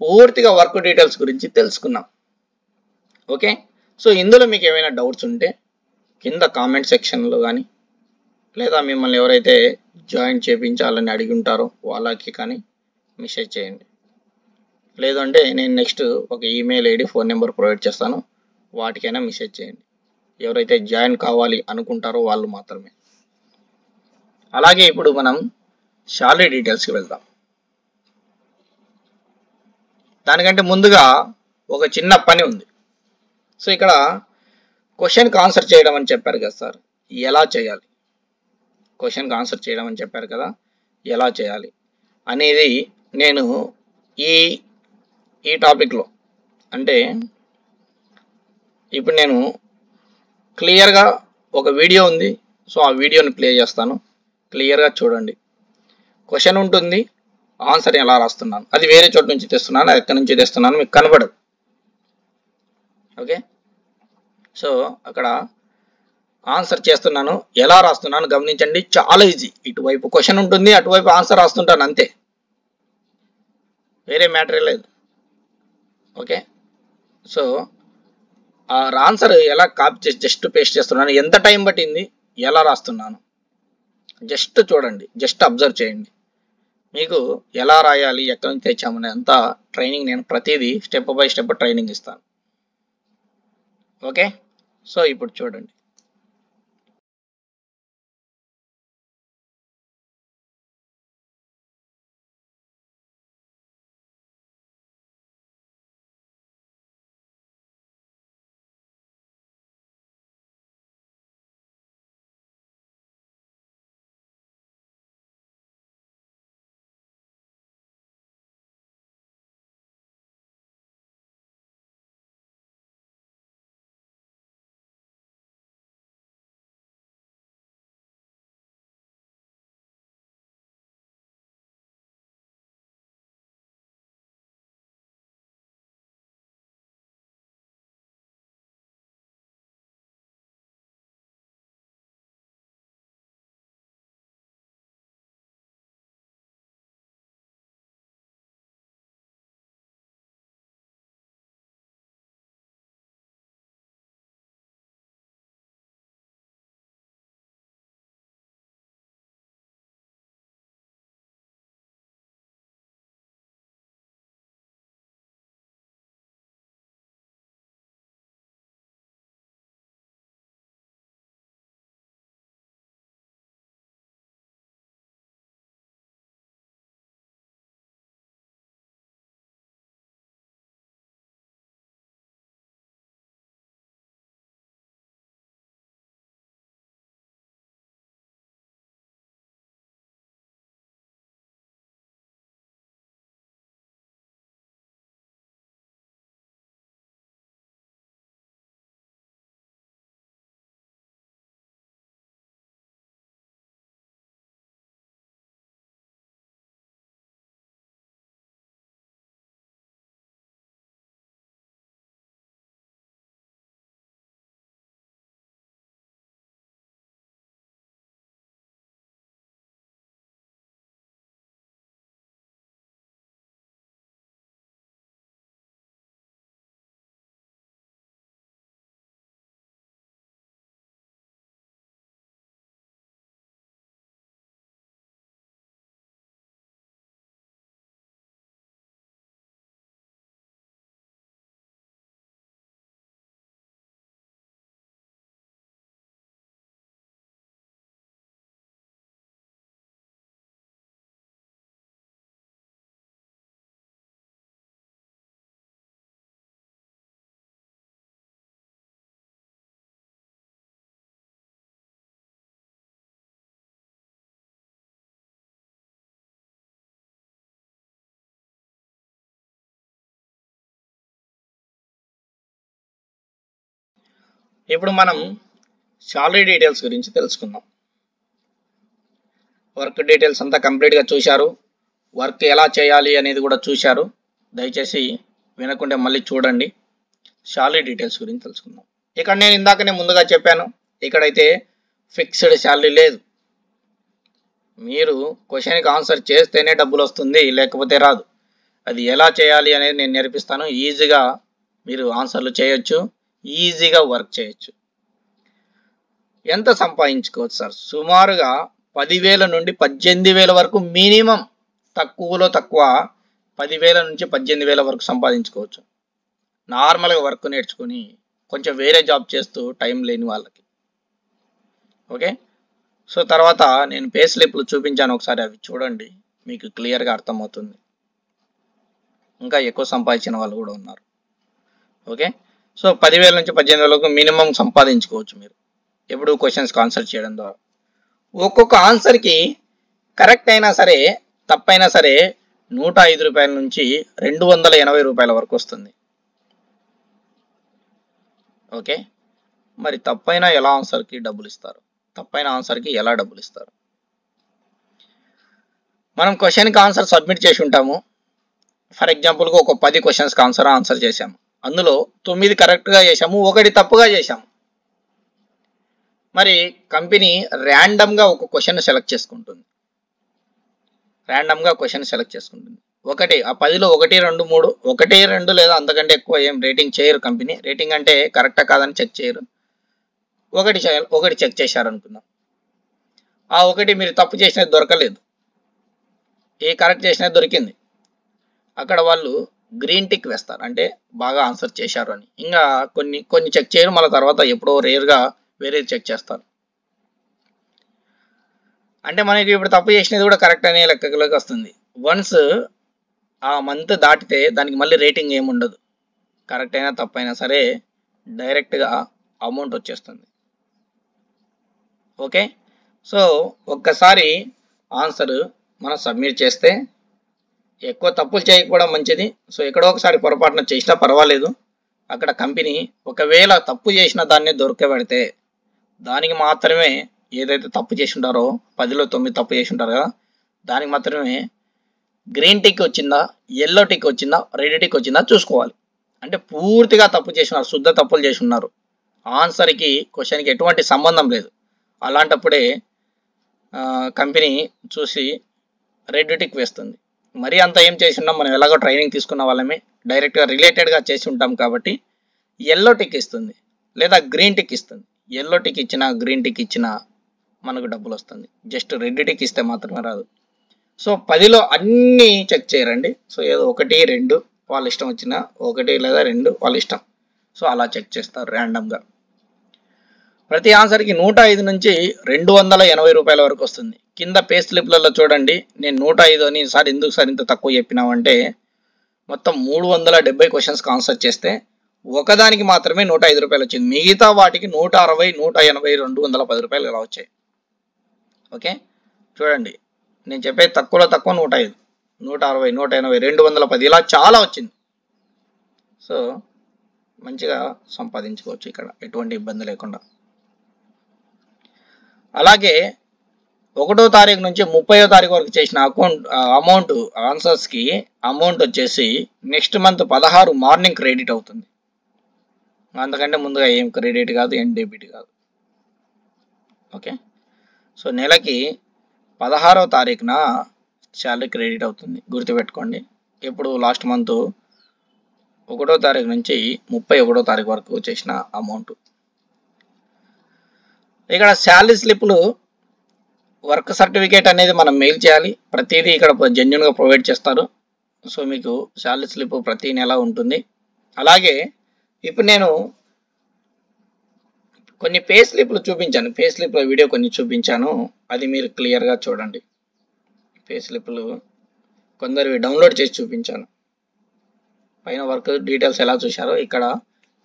పూర్తిగా వర్క్ డీటెయిల్స్ గురించి తెలుసుకున్నాం. ఓకే, సో ఇందులో మీకు ఏమైనా డౌట్స్ ఉంటే కింద కామెంట్ సెక్షన్లో కానీ, లేదా మిమ్మల్ని ఎవరైతే జాయిన్ చేయించాలని అడిగి ఉంటారో వాళ్ళకి కానీ మెసేజ్ చేయండి. లేదంటే నేను నెక్స్ట్ ఒక email ID, phone number provide చేస్తాను, వాటికైనా మెసేజ్ చేయండి. ఎవరైతే జాయిన్ కావాలి అనుకుంటారో వాళ్ళు మాత్రమే. అలాగే ఇప్పుడు మనం శాలరీ డీటెయిల్స్కి వెళ్దాం. దానికంటే ముందుగా ఒక చిన్న పని ఉంది. సో ఇక్కడ క్వశ్చన్కి ఆన్సర్ చేయడం అని చెప్పారు కదా సార్, ఎలా చేయాలి? క్వశ్చన్కి ఆన్సర్ చేయడం అని చెప్పారు కదా, ఎలా చేయాలి అనేది నేను ఈ టాపిక్లో, అంటే ఇప్పుడు నేను క్లియర్గా ఒక వీడియో ఉంది. సో ఆ వీడియోని ప్లే చేస్తాను, క్లియర్గా చూడండి. క్వశ్చన్ ఉంటుంది, ఆన్సర్ ఎలా రాస్తున్నాను, అది వేరే చోటు నుంచి తెస్తున్నాను, అది ఎక్కడి నుంచి తెస్తున్నాను మీకు కనబడదు. ఓకే, సో అక్కడ ఆన్సర్ చేస్తున్నాను, ఎలా రాస్తున్నాను గమనించండి. చాలా ఈజీ. ఇటువైపు క్వశ్చన్ ఉంటుంది, అటువైపు ఆన్సర్ రాస్తుంటాను అంతే, వేరే మ్యాటర్ లేదు. ఓకే, సో ఆ ఆన్సర్ ఎలా కాపీ చేసి జస్ట్ పేస్ట్ చేస్తున్నాను, ఎంత టైం పట్టింది, ఎలా రాస్తున్నాను జస్ట్ చూడండి, జస్ట్ అబ్జర్వ్ చేయండి. మీకు ఎలా రాయాలి, ఎక్కడి నుంచి తెచ్చామనే అంతా ట్రైనింగ్ నేను ప్రతిదీ స్టెప్ బై స్టెప్ ట్రైనింగ్ ఇస్తాను. ఓకే, సో ఇప్పుడు చూడండి. ఇప్పుడు మనం శాలరీ డీటెయిల్స్ గురించి తెలుసుకుందాం. వర్క్ డీటెయిల్స్ అంతా కంప్లీట్గా చూశారు, వర్క్ ఎలా చేయాలి అనేది కూడా చూశారు. దయచేసి వినకుంటే మళ్ళీ చూడండి. శాలరీ డీటెయిల్స్ గురించి తెలుసుకుందాం. ఇక్కడ నేను ఇందాకనే ముందుగా చెప్పాను, ఇక్కడైతే ఫిక్స్డ్ శాలరీ లేదు. మీరు క్వశ్చన్కి ఆన్సర్ చేస్తేనే డబ్బులు వస్తుంది, లేకపోతే రాదు. అది ఎలా చేయాలి అనేది నేను నేర్పిస్తాను. ఈజీగా మీరు ఆన్సర్లు చేయొచ్చు, ఈజీగా వర్క్ చేయొచ్చు. ఎంత సంపాదించుకోవచ్చు సార్? సుమారుగా 10,000 నుండి 18,000 వరకు మినిమం, తక్కువలో తక్కువ 10,000 నుంచి 18,000 వరకు సంపాదించుకోవచ్చు. నార్మల్గా వర్క్ నేర్చుకుని కొంచెం వేరే జాబ్ చేస్తూ టైం లేని వాళ్ళకి. ఓకే, సో తర్వాత నేను పే స్లిప్లు చూపించాను, ఒకసారి అవి చూడండి, మీకు క్లియర్గా అర్థమవుతుంది. ఇంకా ఎక్కువ సంపాదించిన వాళ్ళు కూడా ఉన్నారు. ఓకే, సో 10,000 నుంచి 18,000 వరకు మినిమం సంపాదించుకోవచ్చు మీరు ఎప్పుడు క్వశ్చన్స్కి ఆన్సర్ చేయడం ద్వారా. ఒక్కొక్క ఆన్సర్కి కరెక్ట్ అయినా సరే, తప్పైనా సరే 105 రూపాయల నుంచి 280 రూపాయల వరకు వస్తుంది. ఓకే, మరి తప్పైన ఎలా ఆన్సర్కి డబ్బులు ఇస్తారు? తప్పైన ఆన్సర్కి ఎలా డబ్బులు ఇస్తారు? మనం క్వశ్చన్కి ఆన్సర్ సబ్మిట్ చేసి ఉంటాము. ఫర్ ఎగ్జాంపుల్గా ఒక 10 క్వశ్చన్స్కి ఆన్సర్ చేసాము. అందులో 9 కరెక్ట్గా చేసాము, 1 తప్పుగా చేసాము. మరి కంపెనీ ర్యాండమ్గా ఒక క్వశ్చన్ సెలెక్ట్ చేసుకుంటుంది. ఒకటి ఆ 10లో 1, 2, 3 1, 2 లేదా అంతకంటే ఎక్కువ ఏం రేటింగ్ చేయరు కంపెనీ. రేటింగ్ అంటే కరెక్టా కాదని చెక్ చేయరు. ఒకటి చెక్ చేశారు అనుకుందాం. ఆ ఒకటి మీరు తప్పు చేసినది దొరకలేదు, కరెక్ట్ చేసినది దొరికింది. అక్కడ వాళ్ళు గ్రీన్ టిక్ వేస్తారు, అంటే బాగా ఆన్సర్ చేశారు అని. ఇంకా కొన్ని చెక్ చేయరు, మళ్ళీ తర్వాత ఎప్పుడో రేర్గా వేరేది చెక్ చేస్తారు. అంటే మనకి ఇప్పుడు తప్పు చేసినది కూడా కరెక్ట్ అనే లెక్కలోకి వస్తుంది. వన్స్ ఆ మంత్ దాటితే దానికి మళ్ళీ రేటింగ్ ఏముండదు. కరెక్ట్ అయినా తప్పైనా సరే డైరెక్ట్గా అమౌంట్ వచ్చేస్తుంది. ఓకే, సో ఒక్కసారి ఆన్సర్ మనం సబ్మిట్ చేస్తే ఎక్కువ తప్పులు చేయకపోవడం మంచిది. సో ఎక్కడో ఒకసారి పొరపాటున చేసినా పర్వాలేదు. అక్కడ కంపెనీ ఒకవేళ తప్పు చేసిన దాన్ని దొరకబెడితే దానికి మాత్రమే, ఏదైతే తప్పు చేసి ఉంటారో 10లో 9 తప్పు చేసి ఉంటారు కదా, దానికి మాత్రమే గ్రీన్ టిక్ వచ్చిందా, ఎల్లో టిక్ వచ్చిందా, రెడ్ టిక్ వచ్చిందా చూసుకోవాలి. అంటే పూర్తిగా తప్పు చేసి ఉన్నారు, శుద్ధ తప్పులు చేసి ఉన్నారు, ఆన్సర్కి క్వశ్చన్కి ఎటువంటి సంబంధం లేదు. అలాంటప్పుడే కంపెనీ చూసి రెడ్ టిక్ వేస్తుంది. మరీ అంత ఏం చేసి ఉన్నాం, మనం ఎలాగో ట్రైనింగ్ తీసుకున్న వాళ్ళమే, డైరెక్ట్గా రిలేటెడ్గా చేసి ఉంటాం కాబట్టి ఎల్లో టిక్ ఇస్తుంది లేదా గ్రీన్ టిక్ ఇస్తుంది. ఎల్లో టిక్ ఇచ్చినా గ్రీన్ టిక్ ఇచ్చినా మనకు డబ్బులు వస్తుంది. జస్ట్ రెడ్ టిక్ ఇస్తే మాత్రమే రాదు. సో 10లో అన్నీ చెక్ చేయరండి. సో ఏదో 1, 2 వాళ్ళ ఇష్టం వచ్చిన 1 లేదా 2 వాళ్ళ ఇష్టం. సో అలా చెక్ చేస్తారు ర్యాండమ్గా. ప్రతి ఆన్సర్కి 105 నుంచి 280 రూపాయల వరకు వస్తుంది. కింద పే స్లిప్లలో చూడండి, నేను 105 అని సార్ ఎందుకు సార్ ఇంత తక్కువ చెప్పినామంటే, మొత్తం 370 క్వశ్చన్స్కి ఆన్సర్ చేస్తే ఒకదానికి మాత్రమే 105 రూపాయలు వచ్చింది. మిగతా వాటికి 160, 180, 210 రూపాయలు ఇలా వచ్చాయి. ఓకే, చూడండి, నేను చెప్పేది తక్కువలో తక్కువ 105, 160, 180, 210 ఇలా చాలా వచ్చింది. సో మంచిగా సంపాదించుకోవచ్చు ఇక్కడ ఎటువంటి ఇబ్బంది లేకుండా. అలాగే 1వ తారీఖు నుంచి 30వ తారీఖు వరకు చేసిన అమౌంట్ ఆన్సర్స్కి అమౌంట్ వచ్చేసి నెక్స్ట్ మంత్ 16 మార్నింగ్ క్రెడిట్ అవుతుంది. అంతకంటే ముందుగా ఏం క్రెడిట్ కాదు, ఏం డెబిట్ కాదు. ఓకే, సో నెలకి 16వ తారీఖున శాలరీ క్రెడిట్ అవుతుంది, గుర్తుపెట్టుకోండి. ఇప్పుడు లాస్ట్ మంత్ 1వ తారీఖు నుంచి 31వ తారీఖు వరకు చేసిన అమౌంట్. ఇక్కడ శాలరీ స్లిప్లు, వర్క్ సర్టిఫికేట్ అనేది మనం మెయిల్ చేయాలి. ప్రతిదీ ఇక్కడ జెన్యున్గా ప్రొవైడ్ చేస్తారు. సో మీకు శాలరీ స్లిప్ ప్రతి నెల ఉంటుంది. అలాగే ఇప్పుడు నేను కొన్ని పే స్లిప్లు చూపించాను, పే స్లిప్ల వీడియో కొన్ని చూపించాను, అది మీరు క్లియర్గా చూడండి. పే స్లిప్లు కొందరివి డౌన్లోడ్ చేసి చూపించాను. పైన వర్క్ డీటెయిల్స్ ఎలా చూశారో ఇక్కడ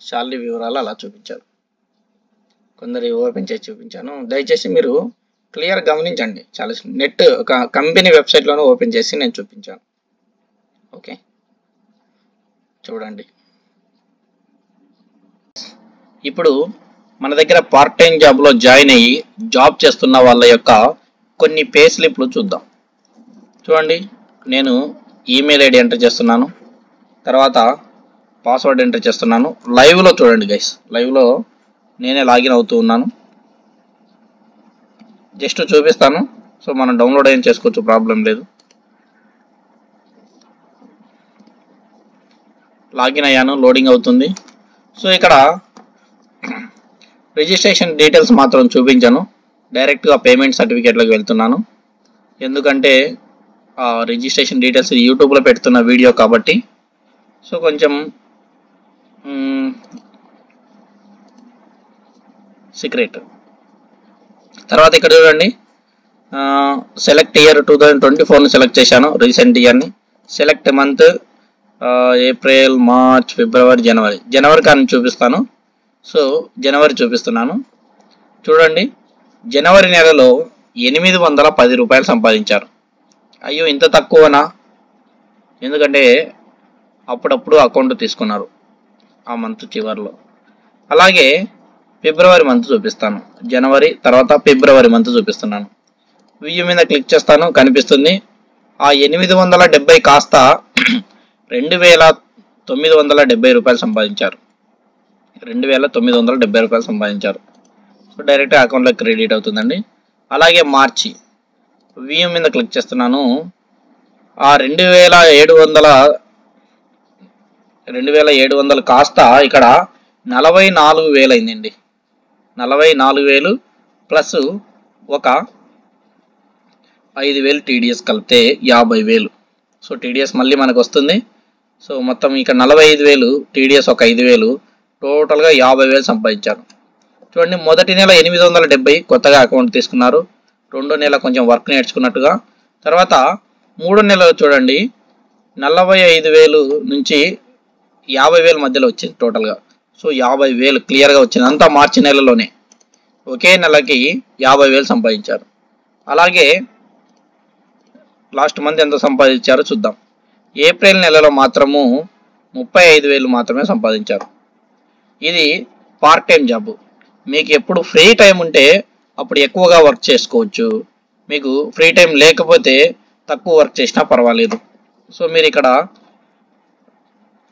శాలరీ వివరాలు అలా చూపించారు. కొందరు ఓపెన్ చేసి చూపించాను. దయచేసి మీరు క్లియర్ గమనించండి. చాలా నెట్ ఒక కంపెనీ వెబ్సైట్లోనే ఓపెన్ చేసి నేను చూపించాను. ఓకే, చూడండి. ఇప్పుడు మన దగ్గర పార్ట్ టైం జాబ్లో జాయిన్ అయ్యి జాబ్ చేస్తున్న వాళ్ళ యొక్క కొన్ని పే స్లిప్లు చూద్దాం. చూడండి, నేను ఈమెయిల్ ఐడి ఎంటర్ చేస్తున్నాను, తర్వాత పాస్వర్డ్ ఎంటర్ చేస్తున్నాను. లైవ్లో చూడండి గైస్, లైవ్లో నేనే లాగిన్ అవుతూ ఉన్నాను. జస్ట్ చూపిస్తాను. సో మనం డౌన్లోడ్ ఏం చేసుకోవచ్చు, ప్రాబ్లం లేదు. లాగిన్ అయ్యాను, లోడింగ్ అవుతుంది. సో ఇక్కడ రిజిస్ట్రేషన్ డీటెయిల్స్ మాత్రం చూపించాను, డైరెక్ట్గా పేమెంట్ సర్టిఫికేట్లోకి వెళ్తున్నాను. ఎందుకంటే రిజిస్ట్రేషన్ డీటెయిల్స్ యూట్యూబ్లో పెడుతున్న వీడియో కాబట్టి సో కొంచెం సీక్రెట్. తర్వాత ఇక్కడ చూడండి, సెలెక్ట్ ఇయర్ 2024ని సెలెక్ట్ చేశాను, రీసెంట్ ఇయర్ని. Select month April, March, February, January కానీ చూపిస్తాను. సో జనవరి చూపిస్తున్నాను. చూడండి, జనవరి నెలలో 810 రూపాయలు సంపాదించారు. అయ్యో ఇంత తక్కువనా? ఎందుకంటే అప్పుడప్పుడు అకౌంట్ తీసుకున్నారు ఆ మంత్ చివరిలో. అలాగే ఫిబ్రవరి మంత్ చూపిస్తాను, జనవరి తర్వాత ఫిబ్రవరి మంత్ చూపిస్తున్నాను. వ్యూ మీద క్లిక్ చేస్తాను, కనిపిస్తుంది. ఆ 870 కాస్త 2970 రూపాయలు సంపాదించారు. 2970 రూపాయలు సంపాదించారు. సో డైరెక్ట్గా అకౌంట్లో క్రెడిట్ అవుతుందండి. అలాగే మార్చి వ్యూ మీద క్లిక్ చేస్తున్నాను. ఆ 2700 కాస్త ఇక్కడ 44,000 అయిందండి. 44,000 ప్లస్ ఒక 5,000 టీడీఎస్ కలిపితే 50,000. సో టీడీఎస్ మళ్ళీ మనకు వస్తుంది. సో మొత్తం ఇక్కడ 45,000 టీడీఎస్ ఒక 5,000 టోటల్గా 50,000 సంపాదించారు. చూడండి, మొదటి నెల 870 కొత్తగా అకౌంట్ తీసుకున్నారు. రెండో నెల కొంచెం వర్క్ నేర్చుకున్నట్టుగా. తర్వాత మూడో నెలలో చూడండి 45,000 నుంచి 50,000 మధ్యలో వచ్చింది టోటల్గా. సో 50,000 క్లియర్గా వచ్చింది. అంతా మార్చి నెలలోనే ఒకే నెలకి 50,000 సంపాదించారు. అలాగే లాస్ట్ మంత్ ఎంత సంపాదించారో చూద్దాం. ఏప్రిల్ నెలలో మాత్రము 35,000 మాత్రమే సంపాదించారు. ఇది పార్ట్ టైం జాబ్. మీకు ఎప్పుడు ఫ్రీ టైం ఉంటే అప్పుడు ఎక్కువగా వర్క్ చేసుకోవచ్చు. మీకు ఫ్రీ టైం లేకపోతే తక్కువ వర్క్ చేసినా పర్వాలేదు. సో మీరు ఇక్కడ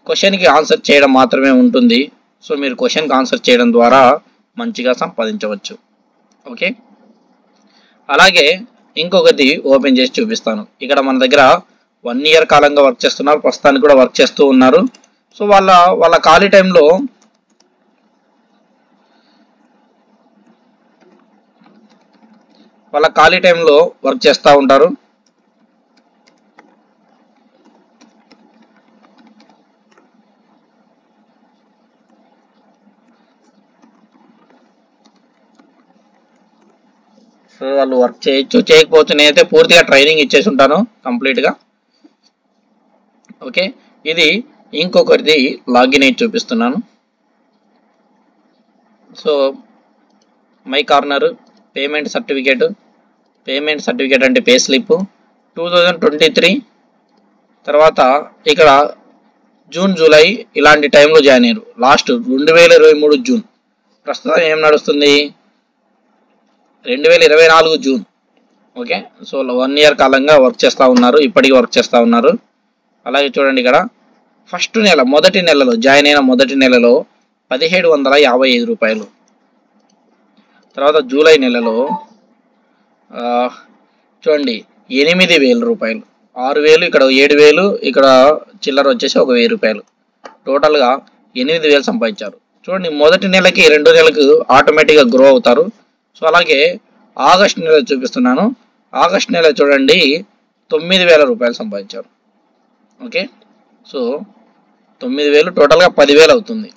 క్వశ్చన్కి ఆన్సర్ చేయడం మాత్రమే ఉంటుంది. సో మీరు క్వశ్చన్కి ఆన్సర్ చేయడం ద్వారా మంచిగా సంపాదించవచ్చు. ఓకే, అలాగే ఇంకొకటి ఓపెన్ చేసి చూపిస్తాను. ఇక్కడ మన దగ్గర 1 ఇయర్ కాలంగా వర్క్ చేస్తున్నారు, ప్రస్తుతానికి కూడా వర్క్ చేస్తూ ఉన్నారు. సో వాళ్ళ ఖాళీ టైంలో వర్క్ చేస్తూ ఉంటారు. సో వాళ్ళు వర్క్ చేయొచ్చు, చేయకపోవచ్చు. నేనైతే పూర్తిగా ట్రైనింగ్ ఇచ్చేసి ఉంటాను కంప్లీట్గా. ఓకే, ఇది ఇంకొకరిది లాగిన్ అయ్యి చూపిస్తున్నాను. So my corner payment certificate అంటే పే స్లిప్ 2023. తర్వాత ఇక్కడ జూన్ జూలై ఇలాంటి టైంలో జాయిన్ అయ్యారు. Last 2023 June. ప్రస్తుతం ఏం నడుస్తుంది 2024 జూన్. ఓకే, సో 1 ఇయర్ కాలంగా వర్క్ చేస్తూ ఉన్నారు, ఇప్పటికీ వర్క్ చేస్తూ ఉన్నారు. అలాగే చూడండి, ఇక్కడ ఫస్ట్ నెల మొదటి నెలలో జాయిన్ అయిన మొదటి నెలలో 1,755 రూపాయలు. తర్వాత జూలై నెలలో చూడండి 8,000 రూపాయలు. 6,000 ఇక్కడ 7,000 ఇక్కడ చిల్లర వచ్చేసి 1,000 రూపాయలు. టోటల్గా 8,000 సంపాదించారు. చూడండి, మొదటి నెలకి రెండో నెలకు ఆటోమేటిక్గా గ్రో అవుతారు. సో అలాగే ఆగస్ట్ నెల చూపిస్తున్నాను. ఆగస్ట్ నెల చూడండి 9,000 రూపాయలు సంపాదించారు. ఓకే, సో 9,000 టోటల్గా 10,000 అవుతుంది.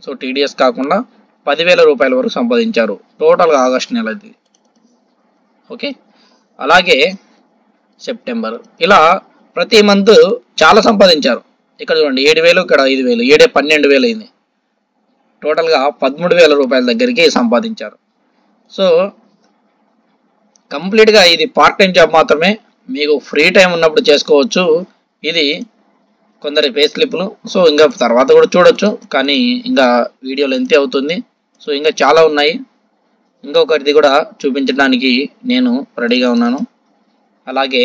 సో టీడీఎస్ కాకుండా 10,000 రూపాయల వరకు సంపాదించారు టోటల్గా ఆగస్ట్ నెలది. ఓకే, అలాగే సెప్టెంబర్. ఇలా ప్రతి మంత్ చాలా సంపాదించారు. ఇక్కడ చూడండి 7,000, ఇక్కడ 5,000, 12,000 అయింది. టోటల్గా 13,000 రూపాయల దగ్గరికి సంపాదించారు. సో కంప్లీట్గా ఇది పార్ట్ టైం జాబ్ మాత్రమే. మీకు ఫ్రీ టైం ఉన్నప్పుడు చేసుకోవచ్చు. ఇది కొందరి పే స్లిప్లు. సో ఇంకా తర్వాత కూడా చూడొచ్చు, కానీ ఇంకా వీడియో లెంత్ అవుతుంది. సో ఇంకా చాలా ఉన్నాయి. ఇంకొకరిది కూడా చూపించడానికి నేను రెడీగా ఉన్నాను. అలాగే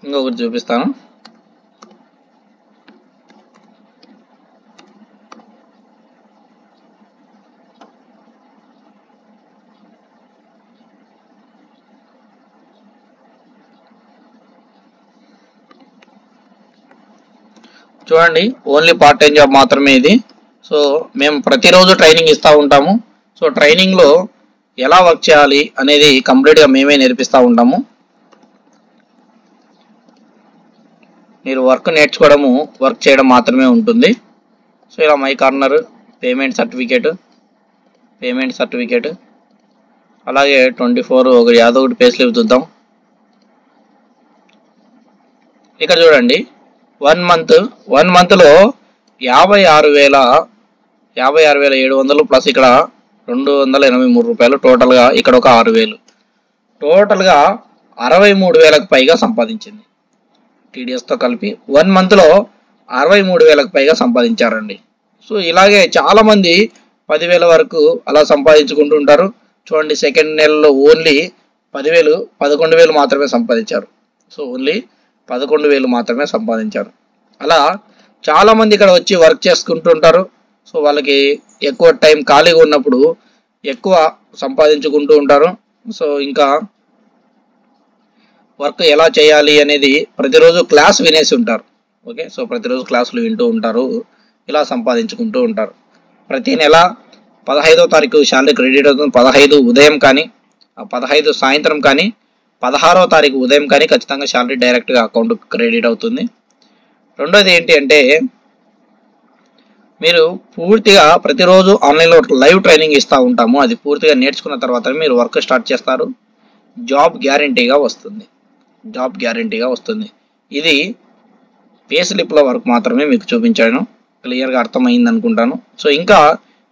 ఇంకొకటి చూపిస్తాను. చూడండి, ఓన్లీ పార్ట్ టైం జాబ్ మాత్రమే ఇది. సో మేము ప్రతిరోజు ట్రైనింగ్ ఇస్తూ ఉంటాము. సో ట్రైనింగ్లో ఎలా వర్క్ చేయాలి అనేది కంప్లీట్గా మేమే నేర్పిస్తూ ఉంటాము. మీరు వర్క్ నేర్చుకోవడము, వర్క్ చేయడం మాత్రమే ఉంటుంది. సో ఇలా మై కార్నర్ పేమెంట్ సర్టిఫికేట్ అలాగే 24 ఒకటి పే స్లిప్ చూద్దాం. ఇక్కడ చూడండి 1 మంత్లో 56,700 ప్లస్ ఇక్కడ 283 రూపాయలు. టోటల్గా ఇక్కడ ఒక 6,000. టోటల్గా 63,000కు పైగా సంపాదించింది టీడీఎస్తో కలిపి. 1 మంత్లో 63,000కు పైగా సంపాదించారండి. సో ఇలాగే చాలామంది 10,000 వరకు అలా సంపాదించుకుంటూ ఉంటారు. చూడండి, సెకండ్ నెలలో ఓన్లీ 11,000 మాత్రమే సంపాదించారు. సో ఓన్లీ 11,000 మాత్రమే సంపాదించారు. అలా చాలామంది ఇక్కడ వచ్చి వర్క్ చేసుకుంటుంటారు. సో వాళ్ళకి ఎక్కువ టైం ఖాళీగా ఉన్నప్పుడు ఎక్కువ సంపాదించుకుంటూ ఉంటారు. సో ఇంకా వర్క్ ఎలా చేయాలి అనేది ప్రతిరోజు క్లాస్ వినేసి ఉంటారు. ఓకే, సో ప్రతిరోజు క్లాసులు వింటూ ఉంటారు, ఇలా సంపాదించుకుంటూ ఉంటారు. ప్రతి నెల 15వ తారీఖు శాలరీ క్రెడిట్ అవుతుంది. 15 ఉదయం కానీ, 15 సాయంత్రం కానీ, 16వ తారీఖు ఉదయం కానీ ఖచ్చితంగా శాలరీ డైరెక్ట్గా అకౌంట్ క్రెడిట్ అవుతుంది. రెండోది ఏంటి అంటే మీరు పూర్తిగా ప్రతిరోజు ఆన్లైన్లో లైవ్ ట్రైనింగ్ ఇస్తూ ఉంటాము. అది పూర్తిగా నేర్చుకున్న తర్వాత మీరు వర్క్ స్టార్ట్ చేస్తారు. జాబ్ గ్యారంటీగా వస్తుంది. జాబ్ గ్యారంటీగా వస్తుంది. ఇది పే స్లిప్ల వరకు మాత్రమే మీకు చూపించాను. క్లియర్గా అర్థమైంది అనుకుంటాను. సో ఇంకా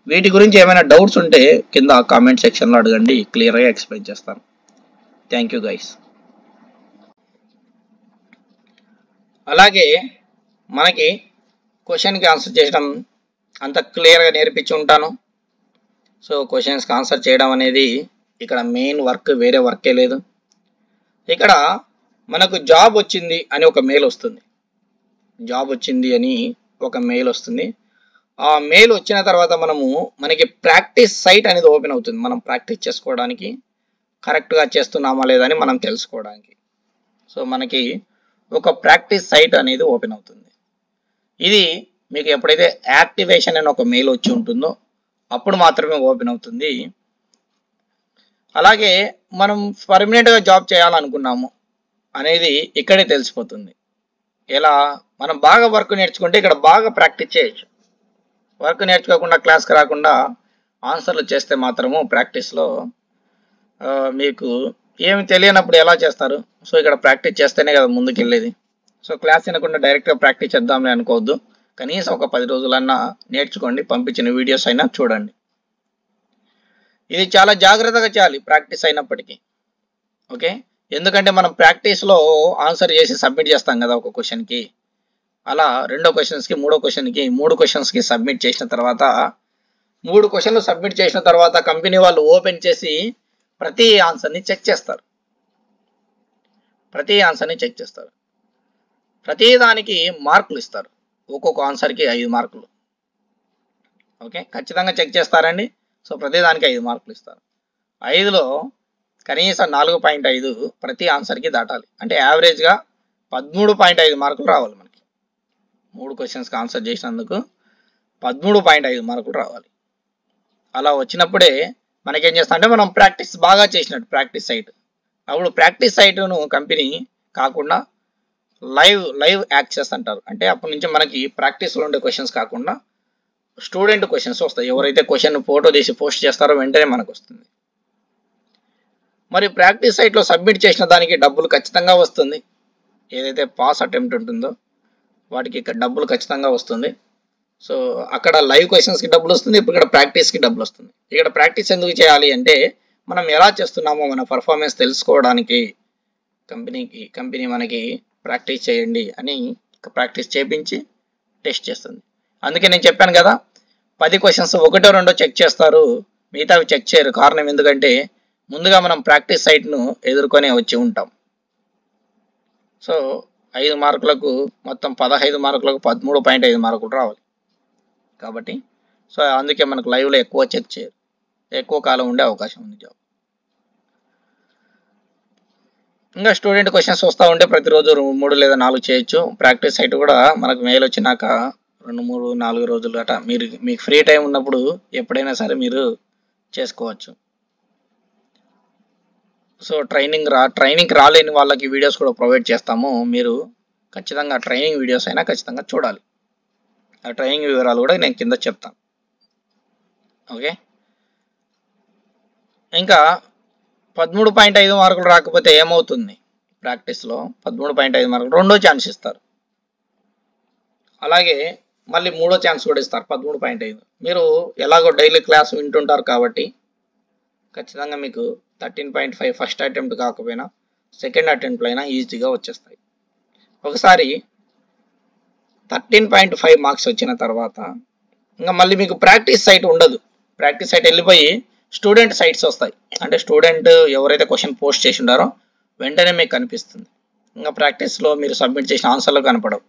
వీటి గురించి ఏమైనా డౌట్స్ ఉంటే కింద కామెంట్ సెక్షన్లో అడగండి, క్లియర్గా ఎక్స్ప్లెయిన్ చేస్తాను. Thank you guys. అలాగే మనకి క్వశ్చన్కి ఆన్సర్ చేయడం అంత క్లియర్గా నేర్పించి ఉంటాను. సో క్వశ్చన్స్కి ఆన్సర్ చేయడం అనేది ఇక్కడ మెయిన్ వర్క్, వేరే వర్కే లేదు. ఇక్కడ మనకు జాబ్ వచ్చింది అని ఒక మెయిల్ వస్తుంది. జాబ్ వచ్చింది అని ఒక మెయిల్ వస్తుంది. ఆ మెయిల్ వచ్చిన తర్వాత మనకి ప్రాక్టీస్ సైట్ అనేది ఓపెన్ అవుతుంది. మనం ప్రాక్టీస్ చేసుకోవడానికి, కరెక్ట్గా చేస్తున్నామా లేదా అని మనం తెలుసుకోవడానికి. సో మనకి ఒక ప్రాక్టీస్ సైట్ అనేది ఓపెన్ అవుతుంది. ఇది మీకు ఎప్పుడైతే యాక్టివేషన్ అని ఒక మెయిల్ వచ్చి ఉంటుందో అప్పుడు మాత్రమే ఓపెన్ అవుతుంది. అలాగే మనం పర్మనెంట్గా జాబ్ చేయాలనుకున్నాము అనేది ఇక్కడే తెలిసిపోతుంది. ఎలా మనం బాగా వర్క్ నేర్చుకుంటే ఇక్కడ బాగా ప్రాక్టీస్ చేయొచ్చు. వర్క్ నేర్చుకోకుండా, క్లాస్కి రాకుండా ఆన్సర్లు చేస్తే మాత్రము ప్రాక్టీస్లో మీకు ఏమి తెలియనప్పుడు ఎలా చేస్తారు? సో ఇక్కడ ప్రాక్టీస్ చేస్తేనే కదా ముందుకు వెళ్ళేది. సో క్లాస్ వినకుండా డైరెక్ట్గా ప్రాక్టీస్ చేద్దామని అనుకోవద్దు. కనీసం ఒక 10 రోజులన్నా నేర్చుకోండి, పంపించిన వీడియోస్ అయినా చూడండి. ఇది చాలా జాగ్రత్తగా చేయాలి ప్రాక్టీస్ అయినప్పటికీ. ఓకే, ఎందుకంటే మనం ప్రాక్టీస్లో ఆన్సర్ చేసి సబ్మిట్ చేస్తాం కదా ఒక క్వశ్చన్కి. అలా రెండో క్వశ్చన్స్కి, మూడో క్వశ్చన్కి, 3 క్వశ్చన్స్కి సబ్మిట్ చేసిన తర్వాత 3 క్వశ్చన్లు సబ్మిట్ చేసిన తర్వాత కంపెనీ వాళ్ళు ఓపెన్ చేసి ప్రతి ఆన్సర్ని చెక్ చేస్తారు. ప్రతి దానికి మార్కులు ఇస్తారు. ఒక్కొక్క ఆన్సర్కి 5 మార్కులు. ఓకే, ఖచ్చితంగా చెక్ చేస్తారండి. సో ప్రతి దానికి 5 మార్కులు ఇస్తారు. 5లో కనీసం 4.5 ప్రతి ఆన్సర్కి దాటాలి. అంటే యావరేజ్గా 13.5 మార్కులు రావాలి మనకి. 3 క్వశ్చన్స్కి ఆన్సర్ చేసినందుకు 13.5 మార్కులు రావాలి. అలా వచ్చినప్పుడే మనకేం చేస్తా అంటే మనం ప్రాక్టీస్ బాగా చేసినట్టు ప్రాక్టీస్ సైట్. అప్పుడు ప్రాక్టీస్ సైట్ను కంపెనీ కాకుండా లైవ్ యాక్సెస్ అంటారు. అంటే అప్పటి నుంచి మనకి ప్రాక్టీస్లో ఉండే క్వశ్చన్స్ కాకుండా స్టూడెంట్ క్వశ్చన్స్ వస్తాయి. ఎవరైతే క్వశ్చన్ ఫోటో తీసి పోస్ట్ చేస్తారో వెంటనే మనకు వస్తుంది. మరి ప్రాక్టీస్ సైట్లో సబ్మిట్ చేసిన దానికి డబ్బులు ఖచ్చితంగా వస్తుంది. ఏదైతే పాస్ అటెంప్ట్ ఉంటుందో వాటికి ఇక్కడ డబ్బులు ఖచ్చితంగా వస్తుంది. సో అక్కడ లైవ్ క్వశ్చన్స్కి డబ్బులు వస్తుంది, ఇప్పుడు ఇక్కడ ప్రాక్టీస్కి డబ్బులు వస్తుంది. ఇక్కడ ప్రాక్టీస్ ఎందుకు చేయాలి అంటే మనం ఎలా చేస్తున్నామో మన పర్ఫార్మెన్స్ తెలుసుకోవడానికి కంపెనీ మనకి ప్రాక్టీస్ చేయండి అని ప్రాక్టీస్ చేయించి టెస్ట్ చేస్తుంది. అందుకే నేను చెప్పాను కదా, 10 క్వశ్చన్స్ 1, 2 చెక్ చేస్తారు, మిగతావి చెక్ చేయరు. కారణం ఎందుకంటే ముందుగా మనం ప్రాక్టీస్ సైట్ను ఎదుర్కొనే వచ్చి ఉంటాం. సో 5 మార్కులకు మొత్తం 15 మార్కులకు 13.5 మార్కులు రావాలి కాబట్టి సో అందుకే మనకు లైవ్లో ఎక్కువ చెక్ చేయరు, ఎక్కువ కాలం ఉండే అవకాశం ఉంది జాబ్. ఇంకా స్టూడెంట్ క్వశ్చన్స్ వస్తూ ఉంటే ప్రతిరోజు 3 లేదా 4 చేయొచ్చు. ప్రాక్టీస్ సైట్ కూడా మనకు మెయిల్ వచ్చినాక 2, 3, 4 రోజులు గట్రా మీకు ఫ్రీ టైం ఉన్నప్పుడు ఎప్పుడైనా సరే మీరు చేసుకోవచ్చు. సో ట్రైనింగ్కి రాలేని వాళ్ళకి వీడియోస్ కూడా ప్రొవైడ్ చేస్తాము. మీరు ఖచ్చితంగా ట్రైనింగ్ వీడియోస్ అయినా ఖచ్చితంగా చూడాలి. ఆ ట్రైనింగ్ వివరాలు కూడా నేను కింద చెప్తాను. ఓకే, ఇంకా 13.5 మార్కులు రాకపోతే ఏమవుతుంది? ప్రాక్టీస్లో 13.5 మార్కులు రెండో ఛాన్స్ ఇస్తారు. అలాగే మళ్ళీ మూడో ఛాన్స్ కూడా ఇస్తారు 13.5. మీరు ఎలాగో డైలీ క్లాస్ వింటుంటారు కాబట్టి ఖచ్చితంగా మీకు 13.5 ఫస్ట్ అటెంప్ట్ కాకపోయినా సెకండ్ అటెంప్ట్లో అయినా ఈజీగా వచ్చేస్తాయి. ఒకసారి 13.5 మార్క్స్ వచ్చిన తర్వాత ఇంకా మళ్ళీ మీకు ప్రాక్టీస్ సైట్ ఉండదు. ప్రాక్టీస్ సైట్ వెళ్ళిపోయి స్టూడెంట్ సైట్స్ వస్తాయి. అంటే స్టూడెంట్ ఎవరైతే క్వశ్చన్ పోస్ట్ చేసి ఉంటారో వెంటనే మీకు కనిపిస్తుంది. ఇంకా ప్రాక్టీస్లో మీరు సబ్మిట్ చేసిన ఆన్సర్లు కనపడవు.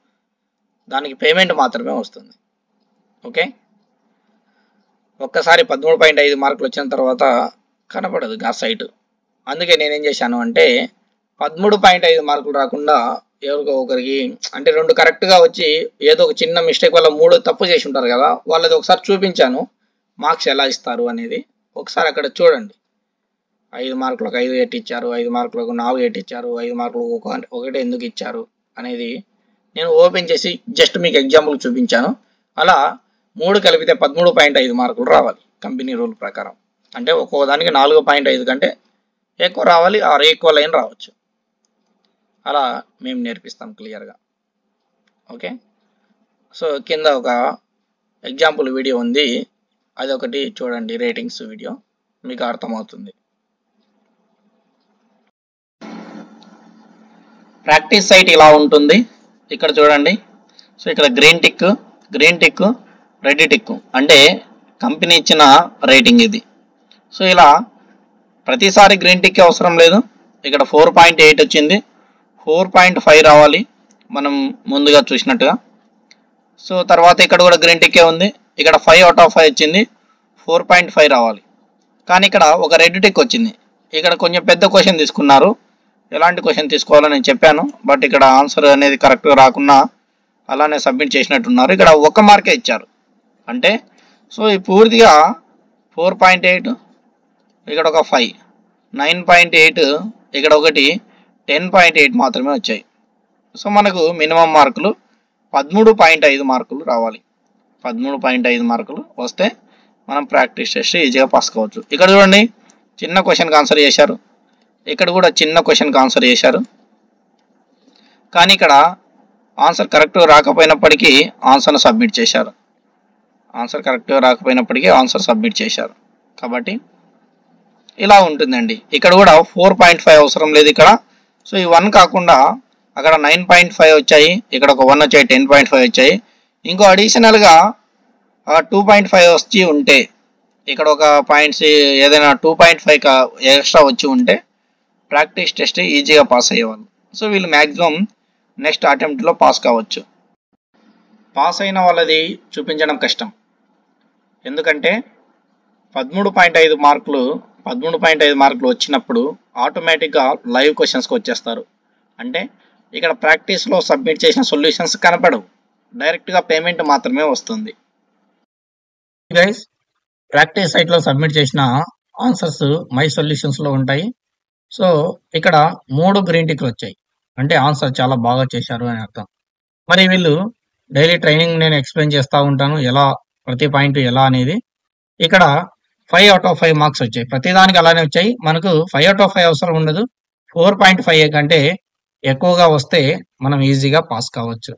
దానికి పేమెంట్ మాత్రమే వస్తుంది. ఓకే, ఒక్కసారి 13.5 మార్కులు వచ్చిన తర్వాత కనపడదు ఆ సైట్. అందుకే నేనేం చేశాను అంటే 13.5 మార్కులు రాకుండా ఎవరికో ఒకరికి అంటే 2 కరెక్ట్గా వచ్చి ఏదో ఒక చిన్న మిస్టేక్ వల్ల 3 తప్పు చేసి ఉంటారు కదా, వాళ్ళది ఒకసారి చూపించాను మార్క్స్ ఎలా ఇస్తారు అనేది. ఒకసారి అక్కడ చూడండి. 5 మార్కులకు 5 ఎట్ ఇచ్చారు, 5 మార్కులకు 4 ఎట్ ఇచ్చారు, 5 మార్కులకు ఒకటి ఎందుకు ఇచ్చారు అనేది నేను ఓపెన్ చేసి జస్ట్ మీకు ఎగ్జాంపుల్ చూపించాను. అలా 3 కలిపితే 13.5 మార్కులు రావాలి కంపెనీ రూల్ ప్రకారం. అంటే ఒక్కొక్క దానికి 4.5 కంటే ఎక్కువ రావాలి, ఆర్ ఎక్కువ లైన్ రావచ్చు. అలా మేము నేర్పిస్తాం క్లియర్గా. ఓకే, సో కింద ఒక ఎగ్జాంపుల్ వీడియో ఉంది, అదొకటి చూడండి, రేటింగ్స్ వీడియో, మీకు అర్థమవుతుంది. ప్రాక్టీస్ సైట్ ఇలా ఉంటుంది. ఇక్కడ చూడండి. సో ఇక్కడ గ్రీన్ టిక్ రెడ్ టిక్ అంటే కంపెనీ ఇచ్చిన రేటింగ్ ఇది. సో ఇలా ప్రతిసారి గ్రీన్ టిక్ అవసరం లేదు. ఇక్కడ 4.8 వచ్చింది, 4.5 రావాలి మనం ముందుగా చూసినట్టుగా. సో తర్వాత ఇక్కడ కూడా గ్రీన్ టిక్కే ఉంది, ఇక్కడ 5/5 వచ్చింది, 4.5 రావాలి. కానీ ఇక్కడ ఒక రెడ్ టిక్ వచ్చింది. ఇక్కడ కొంచెం పెద్ద క్వశ్చన్ తీసుకున్నారు. ఎలాంటి క్వశ్చన్ తీసుకోవాలో నేను చెప్పాను, బట్ ఇక్కడ ఆన్సర్ అనేది కరెక్ట్గా రాకుండా అలానే సబ్మిట్ చేసినట్టున్నారు. ఇక్కడ 1 మార్కే ఇచ్చారు. అంటే సో ఈ పూర్తిగా 4.8, ఇక్కడ ఒక 5, 9.8, ఇక్కడ ఒకటి 10.8 మాత్రమే వచ్చాయి. సో మనకు మినిమం మార్కులు 13.5 మార్కులు రావాలి. 13.5 మార్కులు వస్తే మనం ప్రాక్టీస్ చేసి ఈజీగా పాస్ కావచ్చు. ఇక్కడ చూడండి, చిన్న క్వశ్చన్కి ఆన్సర్ చేశారు, ఇక్కడ కూడా చిన్న క్వశ్చన్కి ఆన్సర్ చేశారు. కానీ ఇక్కడ ఆన్సర్ కరెక్ట్గా రాకపోయినప్పటికీ ఆన్సర్ను సబ్మిట్ చేశారు. కాబట్టి ఇలా ఉంటుందండి. ఇక్కడ కూడా 4.5 అవసరం లేదు ఇక్కడ. సో ఈ 1 కాకుండా అక్కడ 9.5 వచ్చాయి, ఇక్కడ ఒక 1 వచ్చాయి, 10.5 వచ్చాయి. ఇంకో అడిషనల్గా 2.5 వచ్చి ఉంటే, ఇక్కడ ఒక పాయింట్స్ ఏదైనా 2.5 ఎక్స్ట్రా వచ్చి ఉంటే ప్రాక్టీస్ టెస్ట్ ఈజీగా పాస్ అయ్యేవాళ్ళు. సో వీళ్ళు మ్యాక్సిమం నెక్స్ట్ అటెంప్ట్లో పాస్ కావచ్చు. పాస్ అయిన వాళ్ళది చూపించడం కష్టం, ఎందుకంటే 13.5 మార్కులు వచ్చినప్పుడు ఆటోమేటిక్గా లైవ్ క్వశ్చన్స్కి వచ్చేస్తారు. అంటే ఇక్కడ ప్రాక్టీస్లో సబ్మిట్ చేసిన సొల్యూషన్స్ కనపడవు, డైరెక్ట్గా పేమెంట్ మాత్రమే వస్తుంది. గైస్, ప్రాక్టీస్ సైట్లో సబ్మిట్ చేసిన ఆన్సర్స్ మై సొల్యూషన్స్లో ఉంటాయి. సో ఇక్కడ 3 గ్రీన్ టిక్లు వచ్చాయి, అంటే ఆన్సర్ చాలా బాగా చేశారు అని అర్థం. మరి వీళ్ళు డైలీ ట్రైనింగ్ నేను ఎక్స్ప్లెయిన్ చేస్తూ ఉంటాను, ఎలా ప్రతి పాయింట్ ఎలా అనేది. ఇక్కడ 5/5 మార్క్స్ వచ్చాయి, ప్రతిదానికి అలానే వచ్చాయి. మనకు 5/5 అవసరం ఉండదు, 4.5 కంటే ఎక్కువగా వస్తే మనం ఈజీగా పాస్ కావచ్చు.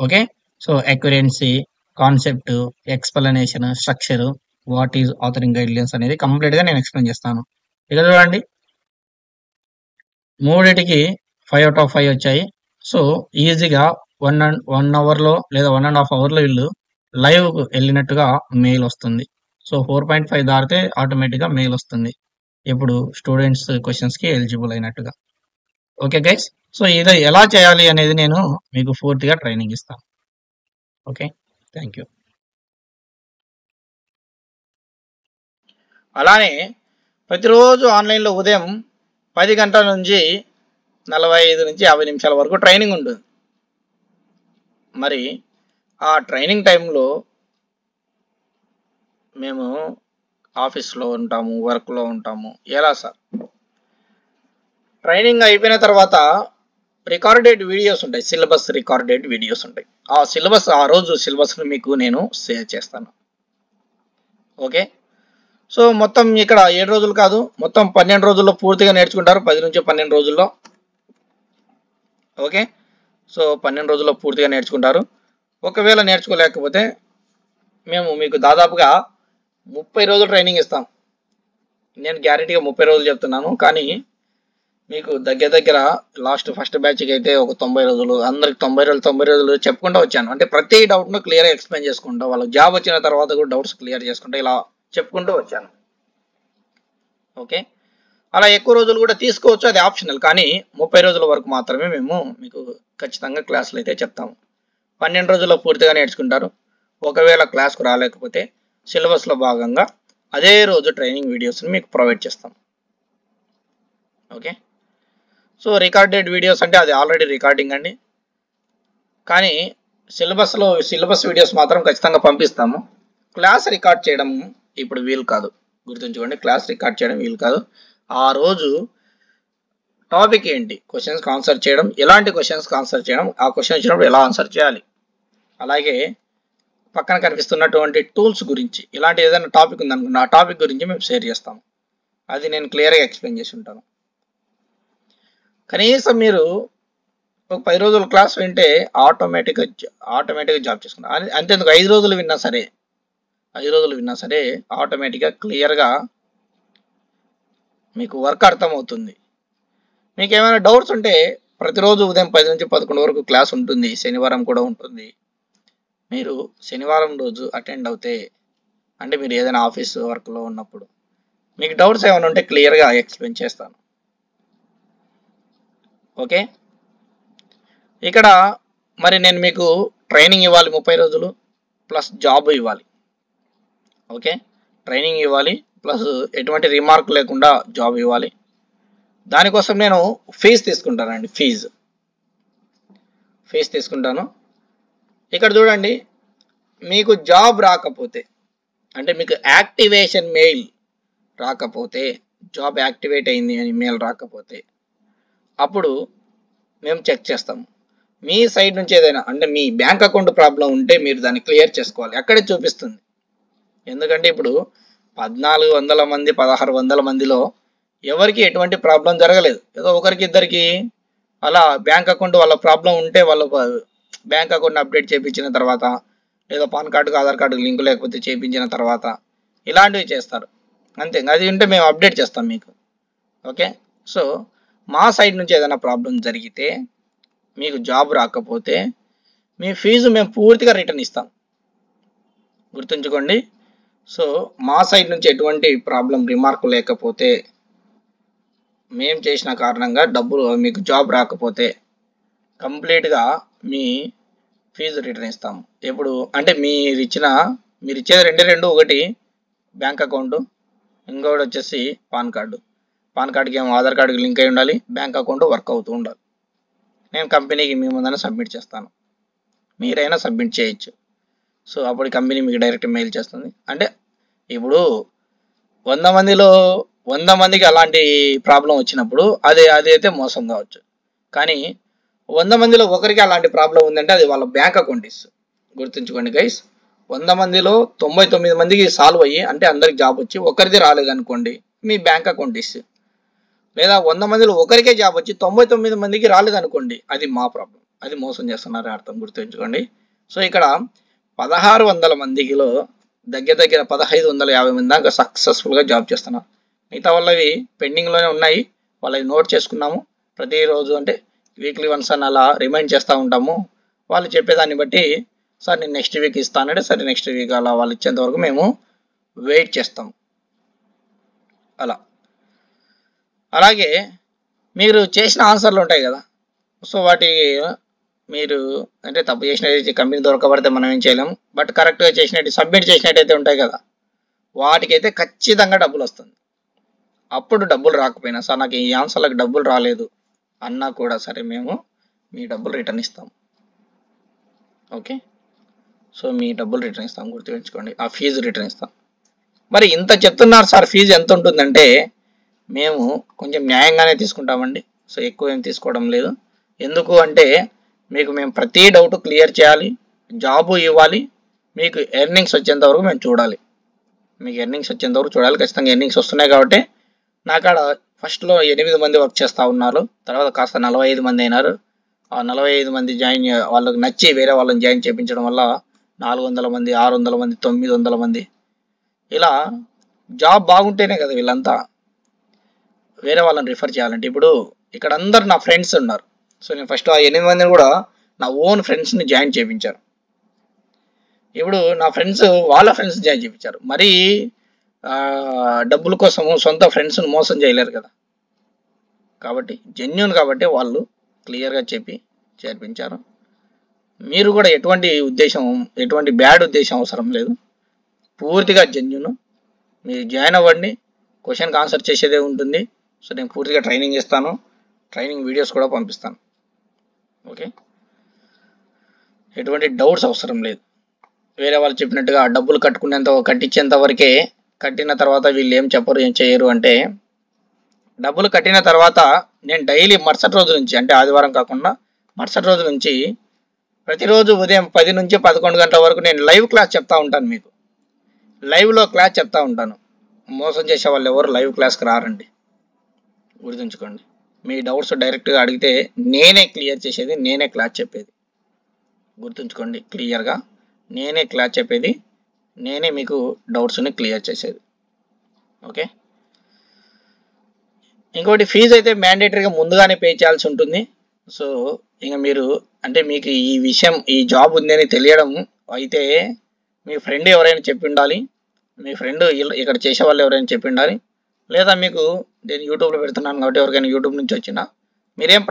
Okay, so accuracy, concept, explanation, structure, what is authoring guidelines అనేది కంప్లీట్గా నేను ఎక్స్ప్లెయిన్ చేస్తాను. ఇక్కడ చూడండి, 3టికి 5/5 వచ్చాయి. సో ఈజీగా 1 అవర్లో లేదా 1.5 అవర్లో వీళ్ళు లైవ్ వెళ్ళినట్టుగా మెయిల్ వస్తుంది. సో 4.5 దాటితే ఆటోమేటిక్గా మెయిల్ వస్తుంది, ఇప్పుడు స్టూడెంట్స్ క్వశ్చన్స్కి ఎలిజిబుల్ అయినట్టుగా. ఓకే గైస్, సో ఇది ఎలా చేయాలి అనేది నేను మీకు పూర్తిగా ట్రైనింగ్ ఇస్తాను. Okay, thank you. అలానే ప్రతిరోజు ఆన్లైన్లో ఉదయం 10 గంటల నుంచి 45 నుంచి 50 నిమిషాల వరకు ట్రైనింగ్ ఉంటుంది. మరి ఆ ట్రైనింగ్ టైంలో మేము ఆఫీస్లో ఉంటాము, వర్క్లో ఉంటాము. ఎలా సార్? ట్రైనింగ్ అయిపోయిన తర్వాత రికార్డెడ్ వీడియోస్ ఉంటాయి, సిలబస్ రికార్డెడ్ వీడియోస్ ఉంటాయి. ఆ సిలబస్, ఆ రోజు సిలబస్ని మీకు నేను షేర్ చేస్తాను. ఓకే, సో మొత్తం ఇక్కడ 7 రోజులు కాదు, మొత్తం 12 రోజుల్లో పూర్తిగా నేర్చుకుంటారు, 10 నుంచి 12 రోజుల్లో. ఓకే, సో 12 రోజుల్లో పూర్తిగా నేర్చుకుంటారు. ఒకవేళ నేర్చుకోలేకపోతే మేము మీకు దాదాపుగా 30 రోజులు ట్రైనింగ్ ఇస్తాం. నేను గ్యారెంటీగా 30 రోజులు చెప్తున్నాను, కానీ మీకు దగ్గర ఫస్ట్ బ్యాచ్కి అయితే ఒక 90 రోజులు, అందరికి 90 రోజులు చెప్పుకుంటూ వచ్చాను. అంటే ప్రతి డౌట్ను క్లియర్గా ఎక్స్ప్లెయిన్ చేసుకుంటా, వాళ్ళకి జాబ్ వచ్చిన తర్వాత కూడా డౌట్స్ క్లియర్ చేసుకుంటా ఇలా చెప్పుకుంటూ వచ్చాను. ఓకే, అలా ఎక్కువ రోజులు కూడా తీసుకోవచ్చు, అది ఆప్షనల్. కానీ 30 రోజుల వరకు మాత్రమే మేము మీకు ఖచ్చితంగా క్లాసులు అయితే చెప్తాము. 12 రోజుల్లో పూర్తిగా నేర్చుకుంటారు. ఒకవేళ క్లాస్కు రాలేకపోతే సిలబస్లో భాగంగా అదే రోజు ట్రైనింగ్ వీడియోస్ని మీకు ప్రొవైడ్ చేస్తాం. ఓకే, సో రికార్డెడ్ వీడియోస్ అంటే అది ఆల్రెడీ రికార్డింగ్ అండి. కానీ సిలబస్ వీడియోస్ మాత్రం ఖచ్చితంగా పంపిస్తాము. క్లాస్ రికార్డ్ చేయడం ఇప్పుడు వీలు కాదు, గుర్తుంచుకోండి. క్లాస్ రికార్డ్ చేయడం వీలు కాదు. ఆ రోజు టాపిక్ ఏంటి, క్వశ్చన్స్కి ఆన్సర్ చేయడం, ఎలాంటి క్వశ్చన్స్కి ఆన్సర్ చేయడం, ఆ క్వశ్చన్ వచ్చినప్పుడు ఎలా ఆన్సర్ చేయాలి, అలాగే పక్కన కనిపిస్తున్నటువంటి టూల్స్ గురించి ఇలాంటి ఏదైనా టాపిక్ ఉందనుకున్న ఆ టాపిక్ గురించి మేము షేర్ చేస్తాము. అది నేను క్లియర్గా ఎక్స్ప్లెయిన్ చేసి ఉంటాను. కనీసం మీరు ఒక 10 రోజుల క్లాస్ వింటే ఆటోమేటిక్గా జాబ్ చేసుకుంటారు. అంతేందుకు 5 రోజులు విన్నా సరే ఆటోమేటిక్గా క్లియర్గా మీకు వర్క్ అర్థమవుతుంది. మీకు ఏమైనా డౌట్స్ ఉంటే ప్రతిరోజు ఉదయం 10 నుంచి 11 వరకు క్లాస్ ఉంటుంది. శనివారం కూడా ఉంటుంది. మీరు శనివారం రోజు అటెండ్ అవుతే, అంటే మీరు ఏదైనా ఆఫీస్ వర్క్లో ఉన్నప్పుడు మీకు డౌట్స్ ఏమైనా ఉంటే క్లియర్గా ఎక్స్ప్లెయిన్ చేస్తాను. ఓకే, ఇక్కడ మరి నేను మీకు ట్రైనింగ్ ఇవ్వాలి 30 రోజులు ప్లస్ జాబ్ ఇవ్వాలి. ఓకే, ట్రైనింగ్ ఇవ్వాలి ప్లస్ ఎటువంటి రిమార్క్ లేకుండా జాబ్ ఇవ్వాలి. దానికోసం నేను ఫీజు తీసుకుంటానండి. ఫీజు తీసుకుంటాను. ఇక్కడ చూడండి, మీకు జాబ్ రాకపోతే, అంటే మీకు యాక్టివేషన్ మెయిల్ రాకపోతే, జాబ్ యాక్టివేట్ అయింది అని మెయిల్ రాకపోతే, అప్పుడు మేము చెక్ చేస్తాము. మీ సైడ్ నుంచి ఏదైనా, అంటే మీ బ్యాంక్ అకౌంట్ ప్రాబ్లం ఉంటే మీరు దాన్ని క్లియర్ చేసుకోవాలి. అక్కడే చూపిస్తుంది. ఎందుకంటే ఇప్పుడు 1400 మంది 1600 మందిలో ఎవరికి ఎటువంటి ప్రాబ్లం జరగలేదు. ఏదో ఒకరికి ఇద్దరికి అలా బ్యాంక్ అకౌంట్ వాళ్ళ ప్రాబ్లం ఉంటే వాళ్ళ బ్యాంక్ అకౌంట్ని అప్డేట్ చేయించిన తర్వాత, లేదా పాన్ కార్డుకు ఆధార్ కార్డుకు లింక్ లేకపోతే చేయించిన తర్వాత ఇలాంటివి చేస్తారు. అంతే, అది ఉంటే మేము అప్డేట్ చేస్తాం మీకు. ఓకే, సో మా సైడ్ నుంచి ఏదైనా ప్రాబ్లం జరిగితే, మీకు జాబ్ రాకపోతే మీ ఫీజు మేము పూర్తిగా రిటర్న్ ఇస్తాం, గుర్తుంచుకోండి. సో మా సైడ్ నుంచి ఎటువంటి ప్రాబ్లం రిమార్క్ లేకపోతే, మేము చేసిన కారణంగా మీకు జాబ్ రాకపోతే కంప్లీట్గా మీ ఫీజు రిటర్న్ ఇస్తాము. ఎప్పుడు అంటే మీరు ఇచ్చేది రెండు, ఒకటి బ్యాంక్ అకౌంట్, ఇంకొకటి వచ్చేసి పాన్ కార్డుకి ఏమో ఆధార్ కార్డుకి లింక్ అయి ఉండాలి, బ్యాంక్ అకౌంట్ వర్క్ అవుతూ ఉండాలి. నేను కంపెనీకి మీ ముందర సబ్మిట్ చేస్తాను, మీరైనా సబ్మిట్ చేయొచ్చు. సో అప్పుడు కంపెనీ మీకు డైరెక్ట్ మెయిల్ చేస్తుంది. అంటే ఇప్పుడు 100 మందికి అలాంటి ప్రాబ్లం వచ్చినప్పుడు అది అయితే మోసం కావచ్చు. కానీ 100 మందిలో ఒకరికి అలాంటి ప్రాబ్లం ఉందంటే అది వాళ్ళ బ్యాంక్ అకౌంట్ ఇస్తుంది. గుర్తుంచుకోండి గైస్, 100 మందిలో 99 మందికి సాల్వ్ అయ్యి, అంటే అందరికి జాబ్ వచ్చి ఒకరిది రాలేదనుకోండి, మీ బ్యాంక్ అకౌంట్ ఇస్తుంది. లేదా 100 మందిలో ఒకరికే జాబ్ వచ్చి 99 మందికి రాలేదనుకోండి, అది మా ప్రాబ్లం, అది మోసం చేస్తున్నారని అర్థం, గుర్తుంచుకోండి. సో ఇక్కడ 1600 మందికిలో దగ్గర 1550 మంది దాకా సక్సెస్ఫుల్గా జాబ్ చేస్తున్నారు. మిగతా వాళ్ళవి పెండింగ్లోనే ఉన్నాయి, వాళ్ళవి నోట్ చేసుకున్నాము. ప్రతిరోజు అంటే వీక్లీ వన్స్ అని అలా రిమైండ్ చేస్తూ ఉంటాము. వాళ్ళు చెప్పేదాన్ని బట్టి, సార్ నేను నెక్స్ట్ వీక్ ఇస్తానంటే సరే నెక్స్ట్ వీక్ అలా వాళ్ళు ఇచ్చేంత వరకు మేము వెయిట్ చేస్తాం. అలాగే మీరు చేసిన ఆన్సర్లు ఉంటాయి కదా, సో వాటి మీరు అంటే తప్పు చేసినట్టు కంపెనీ దొరకబడితే మనం ఏం చేయలేము. బట్ కరెక్ట్గా చేసినట్టు సబ్మిట్ చేసినట్టయితే ఉంటాయి కదా, వాటికైతే ఖచ్చితంగా డబ్బులు వస్తుంది. అప్పుడు డబ్బులు రాకపోయినా, సార్ నాకు ఈ ఆన్సర్లకు డబ్బులు రాలేదు అన్నా కూడా సరే మేము మీ డబ్బులు రిటర్న్ ఇస్తాం. ఓకే, సో మీ డబ్బులు రిటర్న్ ఇస్తాం, గుర్తుంచుకోండి. ఆ ఫీజు రిటర్న్ ఇస్తాం. మరి ఇంత చెప్తున్నారు సార్, ఫీజు ఎంత ఉంటుందంటే మేము కొంచెం న్యాయంగానే తీసుకుంటామండి. సో ఎక్కువ ఏం తీసుకోవడం లేదు. ఎందుకు అంటే మేము ప్రతి డౌట్ క్లియర్ చేయాలి, జాబు ఇవ్వాలి, మీకు ఎర్నింగ్స్ వచ్చేంత వరకు మేము చూడాలి. ఖచ్చితంగా ఎర్నింగ్స్ వస్తున్నాయి కాబట్టి నాకాడ ఫస్ట్లో 8 మంది వర్క్ చేస్తూ ఉన్నారు, తర్వాత కాస్త 45 మంది అయినారు. ఆ 45 మంది వాళ్ళకి నచ్చి వేరే వాళ్ళని జాయిన్ చేయించడం వల్ల 400 మంది, 600 మంది, 900 మంది, ఇలా జాబ్ బాగుంటేనే కదా వీళ్ళంతా వేరే వాళ్ళని రిఫర్ చేయాలంటే. ఇప్పుడు ఇక్కడ అందరు నా ఫ్రెండ్స్ ఉన్నారు. సో నేను ఫస్ట్ ఆ 8 మందిని కూడా నా ఓన్ ఫ్రెండ్స్ని జాయిన్ చేయించారు. ఇప్పుడు నా ఫ్రెండ్స్ వాళ్ళ ఫ్రెండ్స్ జాయిన్ చేయించారు. మరీ డబ్బుల కోసము సొంత ఫ్రెండ్స్ని మోసం చేయలేరు కదా. కాబట్టి జెన్యూన్ కాబట్టి వాళ్ళు క్లియర్గా చెప్పి చేర్పించారు. మీరు కూడా ఎటువంటి బ్యాడ్ ఉద్దేశం అవసరం లేదు. పూర్తిగా జెన్యూన్. మీరు జాయిన్ అవ్వండి, క్వశ్చన్కి ఆన్సర్ చేసేదే ఉంటుంది. సో నేను పూర్తిగా ట్రైనింగ్ ఇస్తాను, ట్రైనింగ్ వీడియోస్ కూడా పంపిస్తాను. ఓకే, ఎటువంటి డౌట్స్ అవసరం లేదు. వేరే వాళ్ళు చెప్పినట్టుగా డబ్బులు కట్టించేంత వరకే, కట్టిన తర్వాత వీళ్ళు ఏం చెప్పరు ఏం చేయరు అంటే, డబ్బులు కట్టిన తర్వాత నేను డైలీ మరుసటి రోజు నుంచి, అంటే ఆదివారం కాకుండా మరుసటి రోజు నుంచి ప్రతిరోజు ఉదయం 10 నుంచి 11 గంటల వరకు నేను లైవ్ క్లాస్ చెప్తా ఉంటాను. మీకు లైవ్లో క్లాస్ చెప్తా ఉంటాను. మోసం చేసే వాళ్ళు ఎవరు లైవ్ క్లాస్కి రారండి, గుర్తుంచుకోండి. మీ డౌట్స్ డైరెక్ట్గా అడిగితే నేనే క్లియర్ చేసేది, నేనే క్లాస్ చెప్పేది. గుర్తుంచుకోండి క్లియర్గా, నేనే క్లాస్ చెప్పేది, నేనే మీకు డౌట్స్ని క్లియర్ చేసేది. ఓకే, ఇంకోటి ఫీజు అయితే మ్యాండేటరీగా ముందుగానే పే చేయాల్సి ఉంటుంది. సో ఇంకా మీరు అంటే మీకు ఈ జాబ్ ఉందని తెలియడం అయితే మీ ఫ్రెండ్ ఎవరైనా చెప్పి ఉండాలి, మీ ఫ్రెండ్ ఇక్కడ చేసే వాళ్ళు ఎవరైనా చెప్పి ఉండాలి, లేదా మీకు నేను యూట్యూబ్లో పెడుతున్నాను కాబట్టి ఎవరికైనా యూట్యూబ్ నుంచి వచ్చినా మీరేం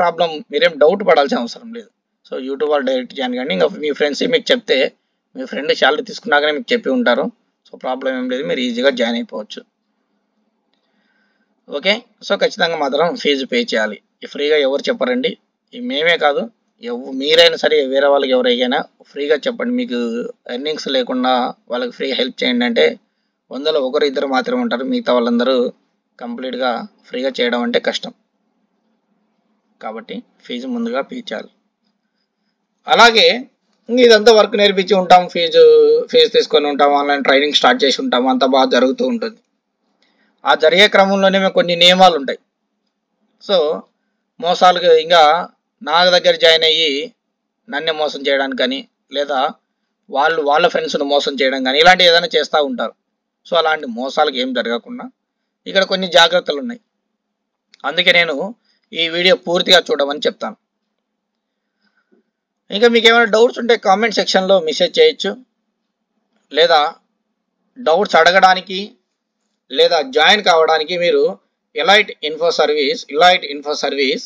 డౌట్ పడాల్సిన అవసరం లేదు. సో యూట్యూబ్ వాళ్ళు డైరెక్ట్ జాయిన్ కానీ, ఇంకా మీ ఫ్రెండ్స్ మీకు చెప్తే మీ ఫ్రెండ్ శాలరీ తీసుకున్నాకనే మీకు చెప్పి ఉంటారు. సో ప్రాబ్లం ఏం లేదు, మీరు ఈజీగా జాయిన్ అయిపోవచ్చు. ఓకే, సో ఖచ్చితంగా మాత్రం ఫీజు పే చేయాలి. ఫ్రీగా ఎవరు చెప్పరండి, మేమే కాదు మీరైనా సరే, వేరే వాళ్ళకి ఎవరికైనా ఫ్రీగా చెప్పండి. మీకు ఎర్నింగ్స్ లేకుండా వాళ్ళకి ఫ్రీ హెల్ప్ చేయండి అంటే 100లో 1-2 మాత్రమే ఉంటారు. మిగతా వాళ్ళందరూ కంప్లీట్గా ఫ్రీగా చేయడం అంటే కష్టం. కాబట్టి ఫీజు ముందుగా పే చేయాలి. అలాగే ఇదంతా వర్క్ నేర్పించి ఉంటాం, ఫీజు తీసుకొని ఉంటాం, ఆన్లైన్ ట్రైనింగ్ స్టార్ట్ చేసి ఉంటాం, అంతా బాగా జరుగుతూ ఉంటుంది. ఆ జరిగే క్రమంలోనే మేము కొన్ని నియమాలు ఉంటాయి. సో మోసాలకు ఇంకా నా దగ్గర జాయిన్ అయ్యి నన్నే మోసం చేయడానికి కానీ, లేదా వాళ్ళ ఫ్రెండ్స్ను మోసం చేయడం కానీ, ఇలాంటివి ఏదైనా చేస్తూ ఉంటారు. సో అలాంటి మోసాలకు ఏం జరగకుండా ఇక్కడ కొన్ని జాగ్రత్తలు ఉన్నాయి. అందుకే నేను ఈ వీడియో పూర్తిగా చూడమని చెప్తాను. ఇంకా మీకు ఏమైనా డౌట్స్ ఉంటే కామెంట్ సెక్షన్లో మెసేజ్ చేయొచ్చు, లేదా డౌట్స్ అడగడానికి లేదా జాయిన్ కావడానికి మీరు elite info service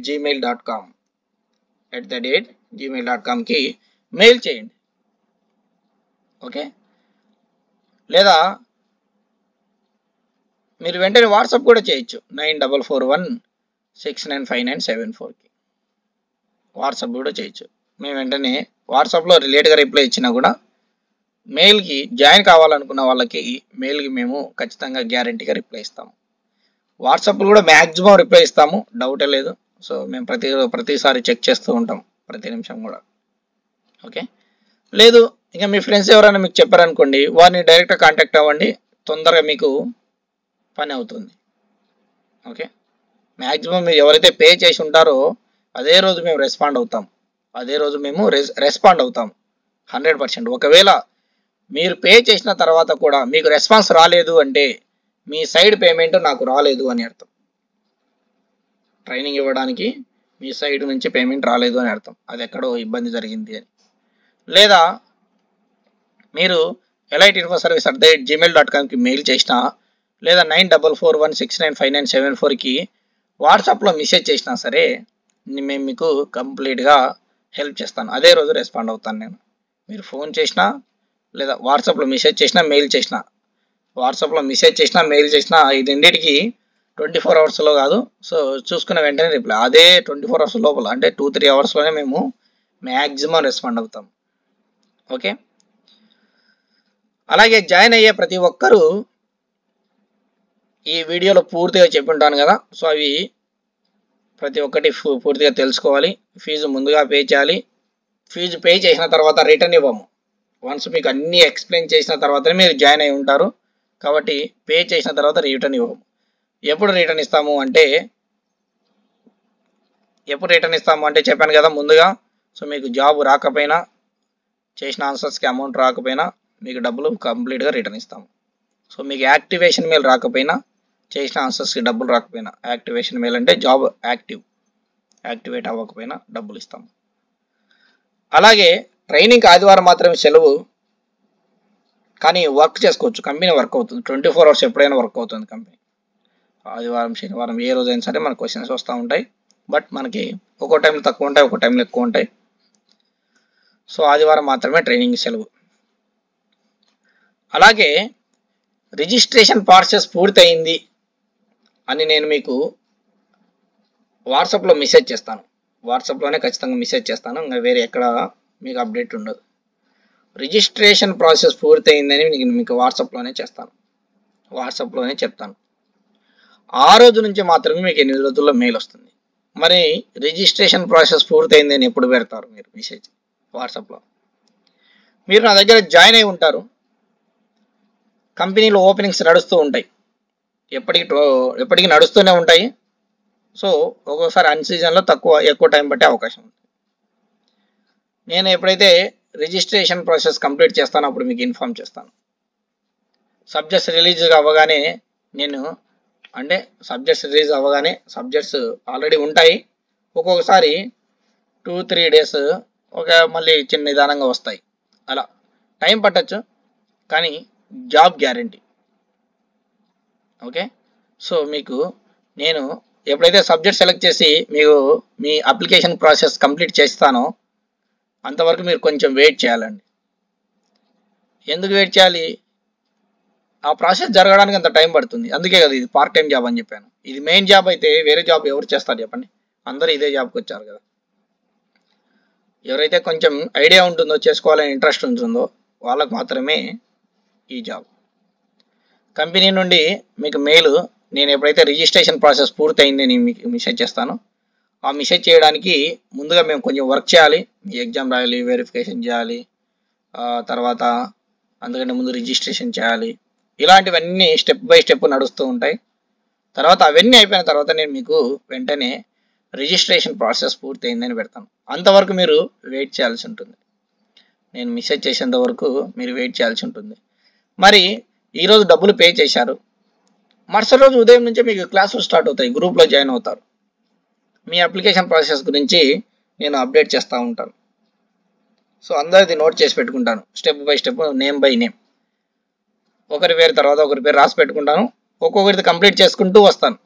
@gmail.com mail చేయండి. ఓకే, లేదా మీరు వెంటనే వాట్సాప్ కూడా చేయొచ్చు 9441695974 వాట్సాప్ కూడా చేయొచ్చు. మేము వెంటనే వాట్సాప్లో లేట్గా రిప్లై ఇచ్చినా కూడా మెయిల్కి జాయిన్ కావాలనుకున్న వాళ్ళకి మెయిల్కి మేము ఖచ్చితంగా గ్యారంటీగా రిప్లై ఇస్తాము. వాట్సాప్లో కూడా మ్యాక్సిమం రిప్లై ఇస్తాము, డౌటే లేదు. సో మేము ప్రతిసారి చెక్ చేస్తూ ఉంటాం, ప్రతి నిమిషం కూడా. ఓకే, లేదు ఇంకా మీ ఫ్రెండ్స్ ఎవరైనా మీకు చెప్పారనుకోండి, వారిని డైరెక్ట్గా కాంటాక్ట్ అవ్వండి, తొందరగా మీకు పని అవుతుంది. ఓకే, మ్యాక్సిమం మీరు ఎవరైతే పే చేసి ఉంటారో అదే రోజు మేము రెస్పాండ్ అవుతాం 100%. ఒకవేళ మీరు పే చేసిన తర్వాత కూడా మీకు రెస్పాన్స్ రాలేదు అంటే మీ సైడ్ పేమెంట్ నాకు రాలేదు అని అర్థం. ట్రైనింగ్ ఇవ్వడానికి మీ సైడ్ నుంచి పేమెంట్ రాలేదు అని అర్థం, అది ఎక్కడో ఇబ్బంది జరిగింది అని. లేదా మీరు eliteinfoservice@gmail.com మెయిల్ చేసినా, లేదా 9441695974 వాట్సాప్లో మెసేజ్ చేసినా సరే మేము మీకు కంప్లీట్గా హెల్ప్ చేస్తాను. అదే రోజు రెస్పాండ్ అవుతాను నేను. మీరు ఫోన్ చేసినా, లేదా వాట్సాప్లో మెసేజ్ చేసినా, మెయిల్ చేసినా, వాట్సాప్లో మెసేజ్ చేసినా, మెయిల్ చేసినా, ఈ రెండింటికి 24 అవర్స్లో కాదు. సో చూసుకున్న వెంటనే రిప్లై, అదే 24 అవర్స్ లోపల, అంటే 2-3 అవర్స్లోనే మేము మ్యాక్సిమం రెస్పాండ్ అవుతాం. ఓకే, అలాగే జాయిన్ అయ్యే ప్రతి ఒక్కరూ ఈ వీడియోలో పూర్తిగా చెప్పి ఉంటాను కదా, సో అవి ప్రతి ఒక్కటి పూర్తిగా తెలుసుకోవాలి. ఫీజు ముందుగా పే చేయాలి. ఫీజు పే చేసిన తర్వాత రిటర్న్ ఇవ్వము. వన్స్ మీకు అన్నీ ఎక్స్ప్లెయిన్ చేసిన తర్వాతనే మీరు జాయిన్ అయి ఉంటారు. కాబట్టి పే చేసిన తర్వాత రిటర్న్ ఇవ్వము. ఎప్పుడు రిటర్న్ ఇస్తాము అంటే చెప్పాను కదా ముందుగా. సో మీకు జాబ్ రాకపోయినా, చేసిన ఆన్సర్స్కి అమౌంట్ రాకపోయినా మీకు డబ్బులు కంప్లీట్గా రిటర్న్ ఇస్తాము. సో మీకు యాక్టివేషన్ మెయిల్ రాకపోయినా, చేసిన ఆన్సర్స్కి డబ్బులు రాకపోయినా, యాక్టివేషన్ మెయిల్ అంటే జాబ్ యాక్టివేట్ అవ్వకపోయినా డబ్బులు ఇస్తాము. అలాగే ట్రైనింగ్కి ఆదివారం మాత్రమే సెలవు, కానీ వర్క్ చేసుకోవచ్చు, కంపెనీ వర్క్ అవుతుంది 24 అవర్స్, ఎప్పుడైనా వర్క్ అవుతుంది కంపెనీ. ఆదివారం, శనివారం ఏ రోజైనా సరే మనకు క్వశ్చన్స్ వస్తూ ఉంటాయి. బట్ మనకి ఒక్కో టైంలో తక్కువ ఉంటాయి, ఒక్కో టైంలో ఎక్కువ ఉంటాయి. సో ఆదివారం మాత్రమే ట్రైనింగ్ సెలవు. అలాగే రిజిస్ట్రేషన్ ప్రాసెస్ పూర్తయింది అని నేను మీకు వాట్సాప్లో మెసేజ్ చేస్తాను. వాట్సాప్లోనే ఖచ్చితంగా మెసేజ్ చేస్తాను, ఇంకా వేరే ఎక్కడ మీకు అప్డేట్ ఉండదు. రిజిస్ట్రేషన్ ప్రాసెస్ పూర్తయిందని మీకు వాట్సాప్లోనే చేస్తాను, వాట్సాప్లోనే చెప్తాను. ఆ రోజు నుంచి మాత్రమే మీకు 8 రోజుల్లో మెయిల్ వస్తుంది. మరి రిజిస్ట్రేషన్ ప్రాసెస్ పూర్తయిందని ఎప్పుడు పెడతారు మీరు మెసేజ్ వాట్సాప్లో? మీరు నా దగ్గర జాయిన్ అయి ఉంటారు, కంపెనీలో ఓపెనింగ్స్ నడుస్తూ ఉంటాయి, ఎప్పటికీ నడుస్తూనే ఉంటాయి. సో ఒక్కోసారి అన్ సీజన్లో ఎక్కువ టైం పట్టే అవకాశం ఉంది. నేను ఎప్పుడైతే రిజిస్ట్రేషన్ ప్రాసెస్ కంప్లీట్ చేస్తానో అప్పుడు మీకు ఇన్ఫామ్ చేస్తాను. సబ్జెక్ట్స్ రిలీజ్ అవ్వగానే సబ్జెక్ట్స్ ఆల్రెడీ ఉంటాయి, ఒక్కొక్కసారి 2-3 డేస్ మళ్ళీ చిన్న నిదానంగా వస్తాయి. అలా టైం పట్టచ్చు, కానీ జాబ్ గ్యారంటీ. ఓకే, సో మీకు నేను ఎప్పుడైతే సబ్జెక్ట్ సెలెక్ట్ చేసి మీకు మీ అప్లికేషన్ ప్రాసెస్ కంప్లీట్ చేస్తానో అంతవరకు మీరు కొంచెం వెయిట్ చేయాలండి. ఎందుకు వెయిట్ చేయాలి? ఆ ప్రాసెస్ జరగడానికి అంత టైం పడుతుంది. అందుకే కదా ఇది పార్ట్ టైం జాబ్ అని చెప్పాను. ఇది మెయిన్ జాబ్ అయితే వేరే జాబ్ ఎవరు చేస్తారు చెప్పండి? అందరూ ఇదే జాబ్కి వచ్చారు కదా. ఎవరైతే కొంచెం ఐడియా ఉంటుందో, చేసుకోవాలని ఇంట్రెస్ట్ ఉంటుందో వాళ్ళకు మాత్రమే ఈ జాబ్. కంపెనీ నుండి మీకు మెయిల్ నేను ఎప్పుడైతే రిజిస్ట్రేషన్ ప్రాసెస్ పూర్తయిందని మీకు మెసేజ్ చేస్తానో, ఆ మెసేజ్ చేయడానికి ముందుగా మేము కొంచెం వర్క్ చేయాలి. ఎగ్జామ్ రాయాలి, వెరిఫికేషన్ చేయాలి, తర్వాత అందుకంటే ముందు రిజిస్ట్రేషన్ చేయాలి. ఇలాంటివన్నీ స్టెప్ బై స్టెప్ నడుస్తూ ఉంటాయి. తర్వాత అవన్నీ అయిపోయిన తర్వాత నేను మీకు వెంటనే రిజిస్ట్రేషన్ ప్రాసెస్ పూర్తయిందని పెడతాను. అంతవరకు మీరు వెయిట్ చేయాల్సి ఉంటుంది. నేను మెసేజ్ చేసేంత వరకు మీరు వెయిట్ చేయాల్సి ఉంటుంది. మరి ఈరోజు డబ్బులు పే చేశారు, మరుసటి రోజు ఉదయం నుంచే మీకు క్లాసులు స్టార్ట్ అవుతాయి, గ్రూప్లో జాయిన్ అవుతారు. మీ అప్లికేషన్ ప్రాసెస్ గురించి నేను అప్డేట్ చేస్తూ ఉంటాను. సో అందరిది నోట్ చేసి పెట్టుకుంటాను, step by step, name by name. ఒకరి పేరు తర్వాత ఒకరి పేరు రాసి పెట్టుకుంటాను, ఒక్కొక్కరిది కంప్లీట్ చేసుకుంటూ వస్తాను.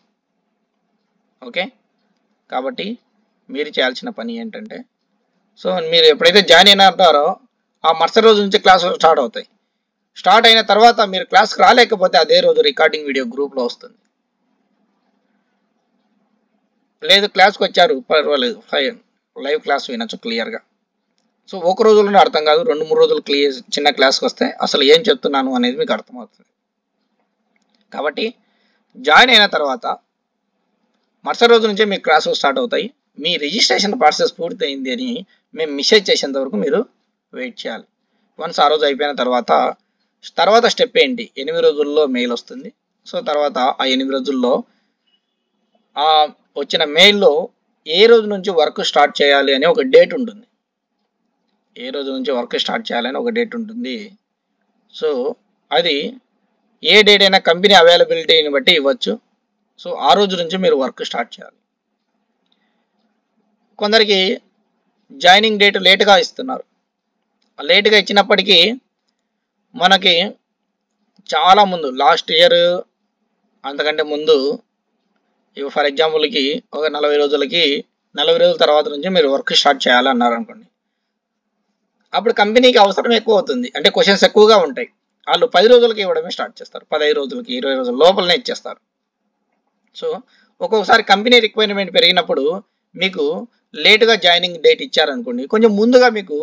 ఓకే, కాబట్టి మీరు చేయాల్సిన పని ఏంటంటే, సో మీరు ఎప్పుడైతే జాయిన్ అయినారో ఆ మరుసటి రోజు నుంచి క్లాసులు స్టార్ట్ అవుతాయి. స్టార్ట్ అయిన తర్వాత మీరు క్లాస్కి రాలేకపోతే అదే రోజు రికార్డింగ్ వీడియో గ్రూప్లో వస్తుంది. లేదు క్లాస్కి వచ్చారు పర్వాలేదు, లైవ్ క్లాస్ వినొచ్చు క్లియర్గా. సో ఒక రోజులోనే అర్థం కాదు, 2-3 రోజులు చిన్న క్లాస్కి వస్తే అసలు ఏం చెప్తున్నాను అనేది మీకు అర్థమవుతుంది. కాబట్టి జాయిన్ అయిన తర్వాత మరుసటి రోజు నుంచే మీకు క్లాసులు స్టార్ట్ అవుతాయి. మీ రిజిస్ట్రేషన్ ప్రాసెస్ పూర్తయింది అని మేము మెసేజ్ చేసేంత వరకు మీరు వెయిట్ చేయాలి. వన్స్ ఆ రోజు అయిపోయిన తర్వాత స్టెప్ ఏంటి? 8 రోజుల్లో మెయిల్ వస్తుంది. సో తర్వాత ఆ 8 రోజుల్లో వచ్చిన మెయిల్లో ఏ రోజు నుంచి వర్క్ స్టార్ట్ చేయాలి అని ఒక డేట్ ఉంటుంది. సో అది ఏ డేట్ అయినా కంపెనీ అవైలబిలిటీని బట్టి ఇవ్వచ్చు. సో ఆ రోజు నుంచి మీరు వర్క్ స్టార్ట్ చేయాలి. కొందరికి జాయినింగ్ డేట్ లేట్గా ఇస్తున్నారు. లేట్గా ఇచ్చినప్పటికీ మనకి చాలా ముందు లాస్ట్ ఇయర్ అంతకంటే ముందు ఫర్ ఎగ్జాంపుల్కి ఒక 40 రోజుల తర్వాత నుంచి మీరు వర్క్ స్టార్ట్ చేయాలన్నారు అనుకోండి. అప్పుడు కంపెనీకి అవసరం ఎక్కువ అవుతుంది, అంటే క్వశ్చన్స్ ఎక్కువగా ఉంటాయి. వాళ్ళు 10 రోజులకి ఇవ్వడమే స్టార్ట్ చేస్తారు, 15 రోజులకి, 20 రోజుల లోపలనే ఇచ్చేస్తారు. సో ఒక్కొక్కసారి కంపెనీ రిక్వైర్మెంట్ పెరిగినప్పుడు మీకు లేటుగా జాయినింగ్ డేట్ ఇచ్చారనుకోండి, కొంచెం ముందుగా మీకు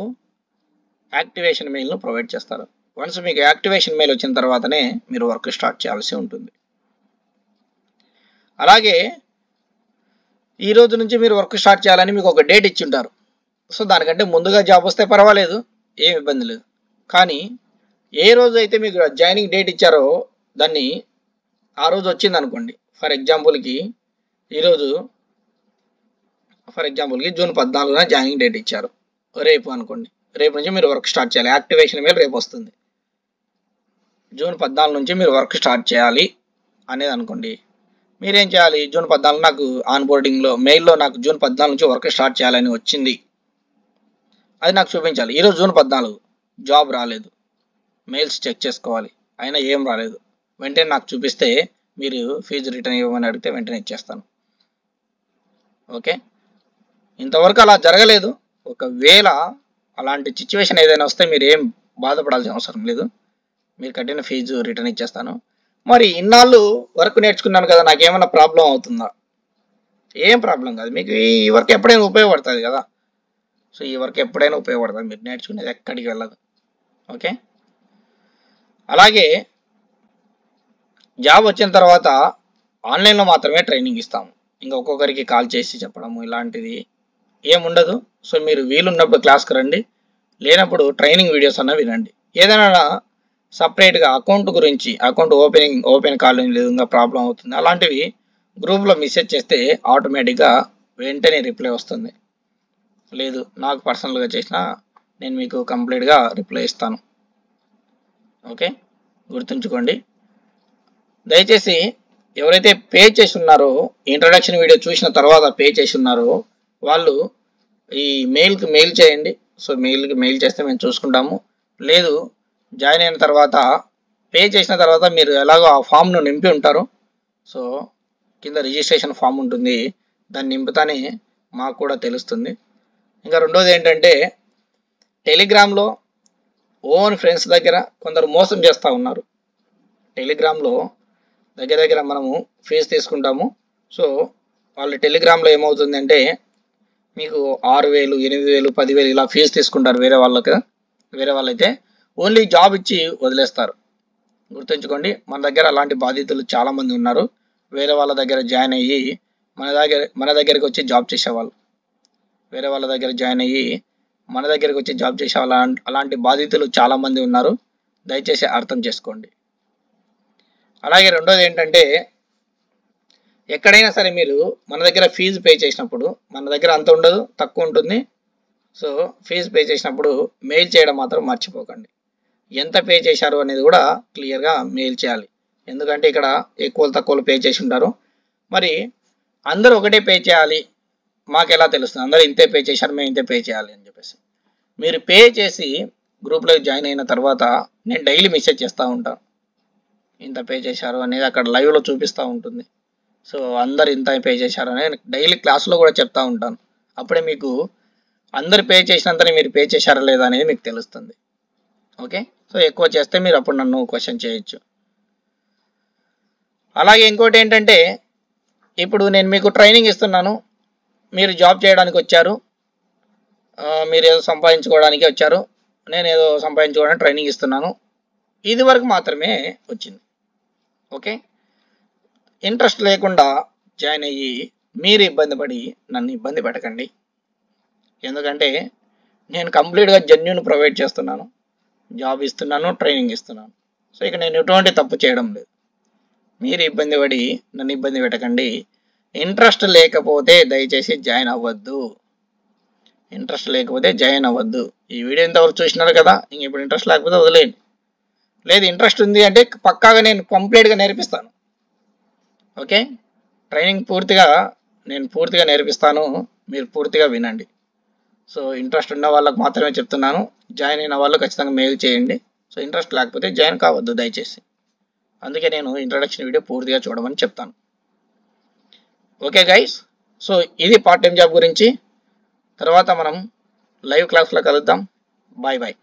యాక్టివేషన్ మెయిల్ను ప్రొవైడ్ చేస్తారు. వన్స్ మీకు యాక్టివేషన్ మెయిల్ వచ్చిన తర్వాతనే మీరు వర్క్ స్టార్ట్ చేయాల్సి ఉంటుంది. అలాగే ఈ రోజు నుంచి మీరు వర్క్ స్టార్ట్ చేయాలని మీకు ఒక డేట్ ఇచ్చి ఉంటారు. సో దానికంటే ముందుగా జాబ్ వస్తే పర్వాలేదు, ఏం ఇబ్బంది లేదు. కానీ ఏ రోజు అయితే మీకు జాయినింగ్ డేట్ ఇచ్చారో దాన్ని ఆ రోజు వచ్చింది అనుకోండి. ఫర్ ఎగ్జాంపుల్కి జూన్ 14న జాయినింగ్ డేట్ ఇచ్చారు, రేపు అనుకోండి. రేపు నుంచి మీరు వర్క్ స్టార్ట్ చేయాలి, యాక్టివేషన్ మెయిల్ రేపు వస్తుంది. జూన్ 14 నుంచి మీరు వర్క్ స్టార్ట్ చేయాలి అనేది అనుకోండి. మీరేం చేయాలి? జూన్ 14 నాకు ఆన్బోర్డింగ్లో మెయిల్లో నాకు జూన్ 14 నుంచి వర్క్ స్టార్ట్ చేయాలని వచ్చింది, అది నాకు చూపించాలి. ఈరోజు జూన్ 14, జాబ్ రాలేదు, మెయిల్స్ చెక్ చేసుకోవాలి, అయినా ఏం రాలేదు. వెంటనే నాకు చూపిస్తే మీరు ఫీజు రిటర్న్ ఇవ్వమని అడిగితే వెంటనే ఇచ్చేస్తాను. ఓకే, ఇంతవరకు అలా జరగలేదు. ఒకవేళ అలాంటి సిచ్యువేషన్ ఏదైనా వస్తే మీరు ఏం బాధపడాల్సిన అవసరం లేదు. మీరు కట్టిన ఫీజు రిటర్న్ ఇచ్చేస్తాను. మరి ఇన్నాళ్ళు వర్క్ నేర్చుకున్నాను కదా, నాకేమైనా ప్రాబ్లం అవుతుందా? ఏం ప్రాబ్లం కాదు. మీకు ఈ వర్క్ ఎప్పుడైనా ఉపయోగపడుతుంది కదా. సో ఈ వర్క్ ఎప్పుడైనా ఉపయోగపడుతుంది. మీరు నేర్చుకునేది ఎక్కడికి వెళ్ళదు. ఓకే. అలాగే జాబ్ వచ్చిన తర్వాత ఆన్లైన్లో మాత్రమే ట్రైనింగ్ ఇస్తాము. ఇంకా ఒక్కొక్కరికి కాల్ చేసి చెప్పడము ఇలాంటిది ఏముండదు. సో మీరు వీలున్నప్పుడు క్లాస్కి రండి, లేనప్పుడు ట్రైనింగ్ వీడియోస్ అన్న వినండి. ఏదైనా సపరేట్గా అకౌంట్ గురించి, అకౌంట్ ఓపెన్ కాలేజ్ లేదు, ఇంకా ప్రాబ్లం అవుతుంది, అలాంటివి గ్రూప్లో మెసేజ్ చేస్తే ఆటోమేటిక్గా వెంటనే రిప్లై వస్తుంది. లేదు నాకు పర్సనల్గా చేసినా నేను మీకు కంప్లీట్గా రిప్లై ఇస్తాను. ఓకే, గుర్తుంచుకోండి. దయచేసి ఎవరైతే పే చేసి ఉన్నారో, ఇంట్రడక్షన్ వీడియో చూసిన తర్వాత పే చేసి ఉన్నారో వాళ్ళు ఈ మెయిల్కి మెయిల్ చేయండి. సో మెయిల్కి మెయిల్ చేస్తే మేము చూసుకుంటాము. లేదు జాయిన్ అయిన తర్వాత పే చేసిన తర్వాత మీరు ఎలాగో ఆ ఫామ్ను నింపి ఉంటారు. సో కింద రిజిస్ట్రేషన్ ఫామ్ ఉంటుంది, దాన్ని నింపుతానే మాకు కూడా తెలుస్తుంది. ఇంకా రెండోది ఏంటంటే టెలిగ్రామ్లో ఓన్ ఫ్రెండ్స్ దగ్గర కొందరు మోసం చేస్తూ ఉన్నారు. టెలిగ్రామ్లో దగ్గర మనము ఫీజు తీసుకుంటాము. సో వాళ్ళు టెలిగ్రామ్లో ఏమవుతుందంటే మీకు 6,000, 8,000, 10,000 ఇలా ఫీజు తీసుకుంటారు వేరే వాళ్ళైతే ఓన్లీ జాబ్ ఇచ్చి వదిలేస్తారు. గుర్తుంచుకోండి, మన దగ్గర అలాంటి బాధితులు చాలామంది ఉన్నారు. వేరే వాళ్ళ దగ్గర జాయిన్ అయ్యి మన దగ్గరికి వచ్చి జాబ్ చేసేవాళ్ళు, వేరే వాళ్ళ దగ్గర జాయిన్ అయ్యి మన దగ్గరికి వచ్చి జాబ్ చేసేవాళ్ళు, అలాంటి బాధితులు చాలామంది ఉన్నారు. దయచేసి అర్థం చేసుకోండి. అలాగే రెండోది ఏంటంటే ఎక్కడైనా సరే మీరు మన దగ్గర ఫీజు పే చేసినప్పుడు, మన దగ్గర అంత ఉండదు, తక్కువ ఉంటుంది. సో ఫీజు పే చేసినప్పుడు మెయిల్ చేయడం మాత్రం మర్చిపోకండి. ఎంత పే చేశారు అనేది కూడా క్లియర్గా మెయిల్ చేయాలి. ఎందుకంటే ఇక్కడ ఎక్కువ తక్కువలు పే చేసి ఉంటారు. మరి అందరూ ఒకటే పే చేయాలి మాకు ఎలా తెలుస్తుంది? అందరూ ఇంతే పే చేశారు, మేము ఇంతే పే చేయాలి అని చెప్పేసి. మీరు పే చేసి గ్రూప్లోకి జాయిన్ అయిన తర్వాత నేను డైలీ మెసేజ్ చేస్తూ ఉంటాను. ఇంత పే చేశారు అనేది అక్కడ లైవ్లో చూపిస్తూ ఉంటుంది. సో అందరు ఇంత పే చేశారు అనేది డైలీ క్లాస్లో కూడా చెప్తూ ఉంటాను. అప్పుడే మీకు అందరు పే చేసినంతనే మీరు పే చేశారా లేదా అనేది మీకు తెలుస్తుంది. ఓకే, సో ఎక్కువ చేస్తే మీరు అప్పుడు నన్ను క్వశ్చన్ చేయొచ్చు. అలాగే ఇంకోటి ఏంటంటే ఇప్పుడు నేను మీకు ట్రైనింగ్ ఇస్తున్నాను, మీరు జాబ్ చేయడానికి వచ్చారు, మీరు ఏదో సంపాదించుకోవడానికి వచ్చారు, నేను ఏదో సంపాదించుకోవడానికి ట్రైనింగ్ ఇస్తున్నాను, ఇది వరకు మాత్రమే వచ్చింది. ఓకే, ఇంట్రెస్ట్ లేకుండా జాయిన్ అయ్యి మీరు ఇబ్బంది పడి నన్ను ఇబ్బంది పెట్టకండి. ఎందుకంటే నేను కంప్లీట్గా జెన్యూన్ ప్రొవైడ్ చేస్తున్నాను, జాబ్ ఇస్తున్నాను, ట్రైనింగ్ ఇస్తున్నాను. సో ఇక నేను ఎటువంటి తప్పు చేయడం లేదు. మీరు ఇబ్బంది పడి నన్ను ఇబ్బంది పెట్టకండి. ఇంట్రెస్ట్ లేకపోతే దయచేసి జాయిన్ అవ్వద్దు. ఇంట్రెస్ట్ లేకపోతే జాయిన్ అవ్వద్దు. ఈ వీడియో ఇంతవరకు చూసినారు కదా, ఇంక ఇప్పుడు ఇంట్రెస్ట్ లేకపోతే వదిలేయండి. లేదు ఇంట్రెస్ట్ ఉంది అంటే పక్కాగా నేను కంప్లీట్గా నేర్పిస్తాను. ఓకే, ట్రైనింగ్ నేను పూర్తిగా నేర్పిస్తాను, మీరు పూర్తిగా వినండి. సో ఇంట్రెస్ట్ ఉన్న వాళ్ళకు మాత్రమే చెప్తున్నాను. జాయిన్ అయిన వాళ్ళు ఖచ్చితంగా మెయిల్ చేయండి. సో ఇంట్రెస్ట్ లేకపోతే జాయిన్ కావద్దు దయచేసి. అందుకే నేను ఇంట్రడక్షన్ వీడియో పూర్తిగా చూడమని చెప్తాను. ఓకే గైస్, సో ఇది పార్ట్ టైం జాబ్ గురించి. తర్వాత మనం లైవ్ క్లాస్లో కలుద్దాం. Bye bye.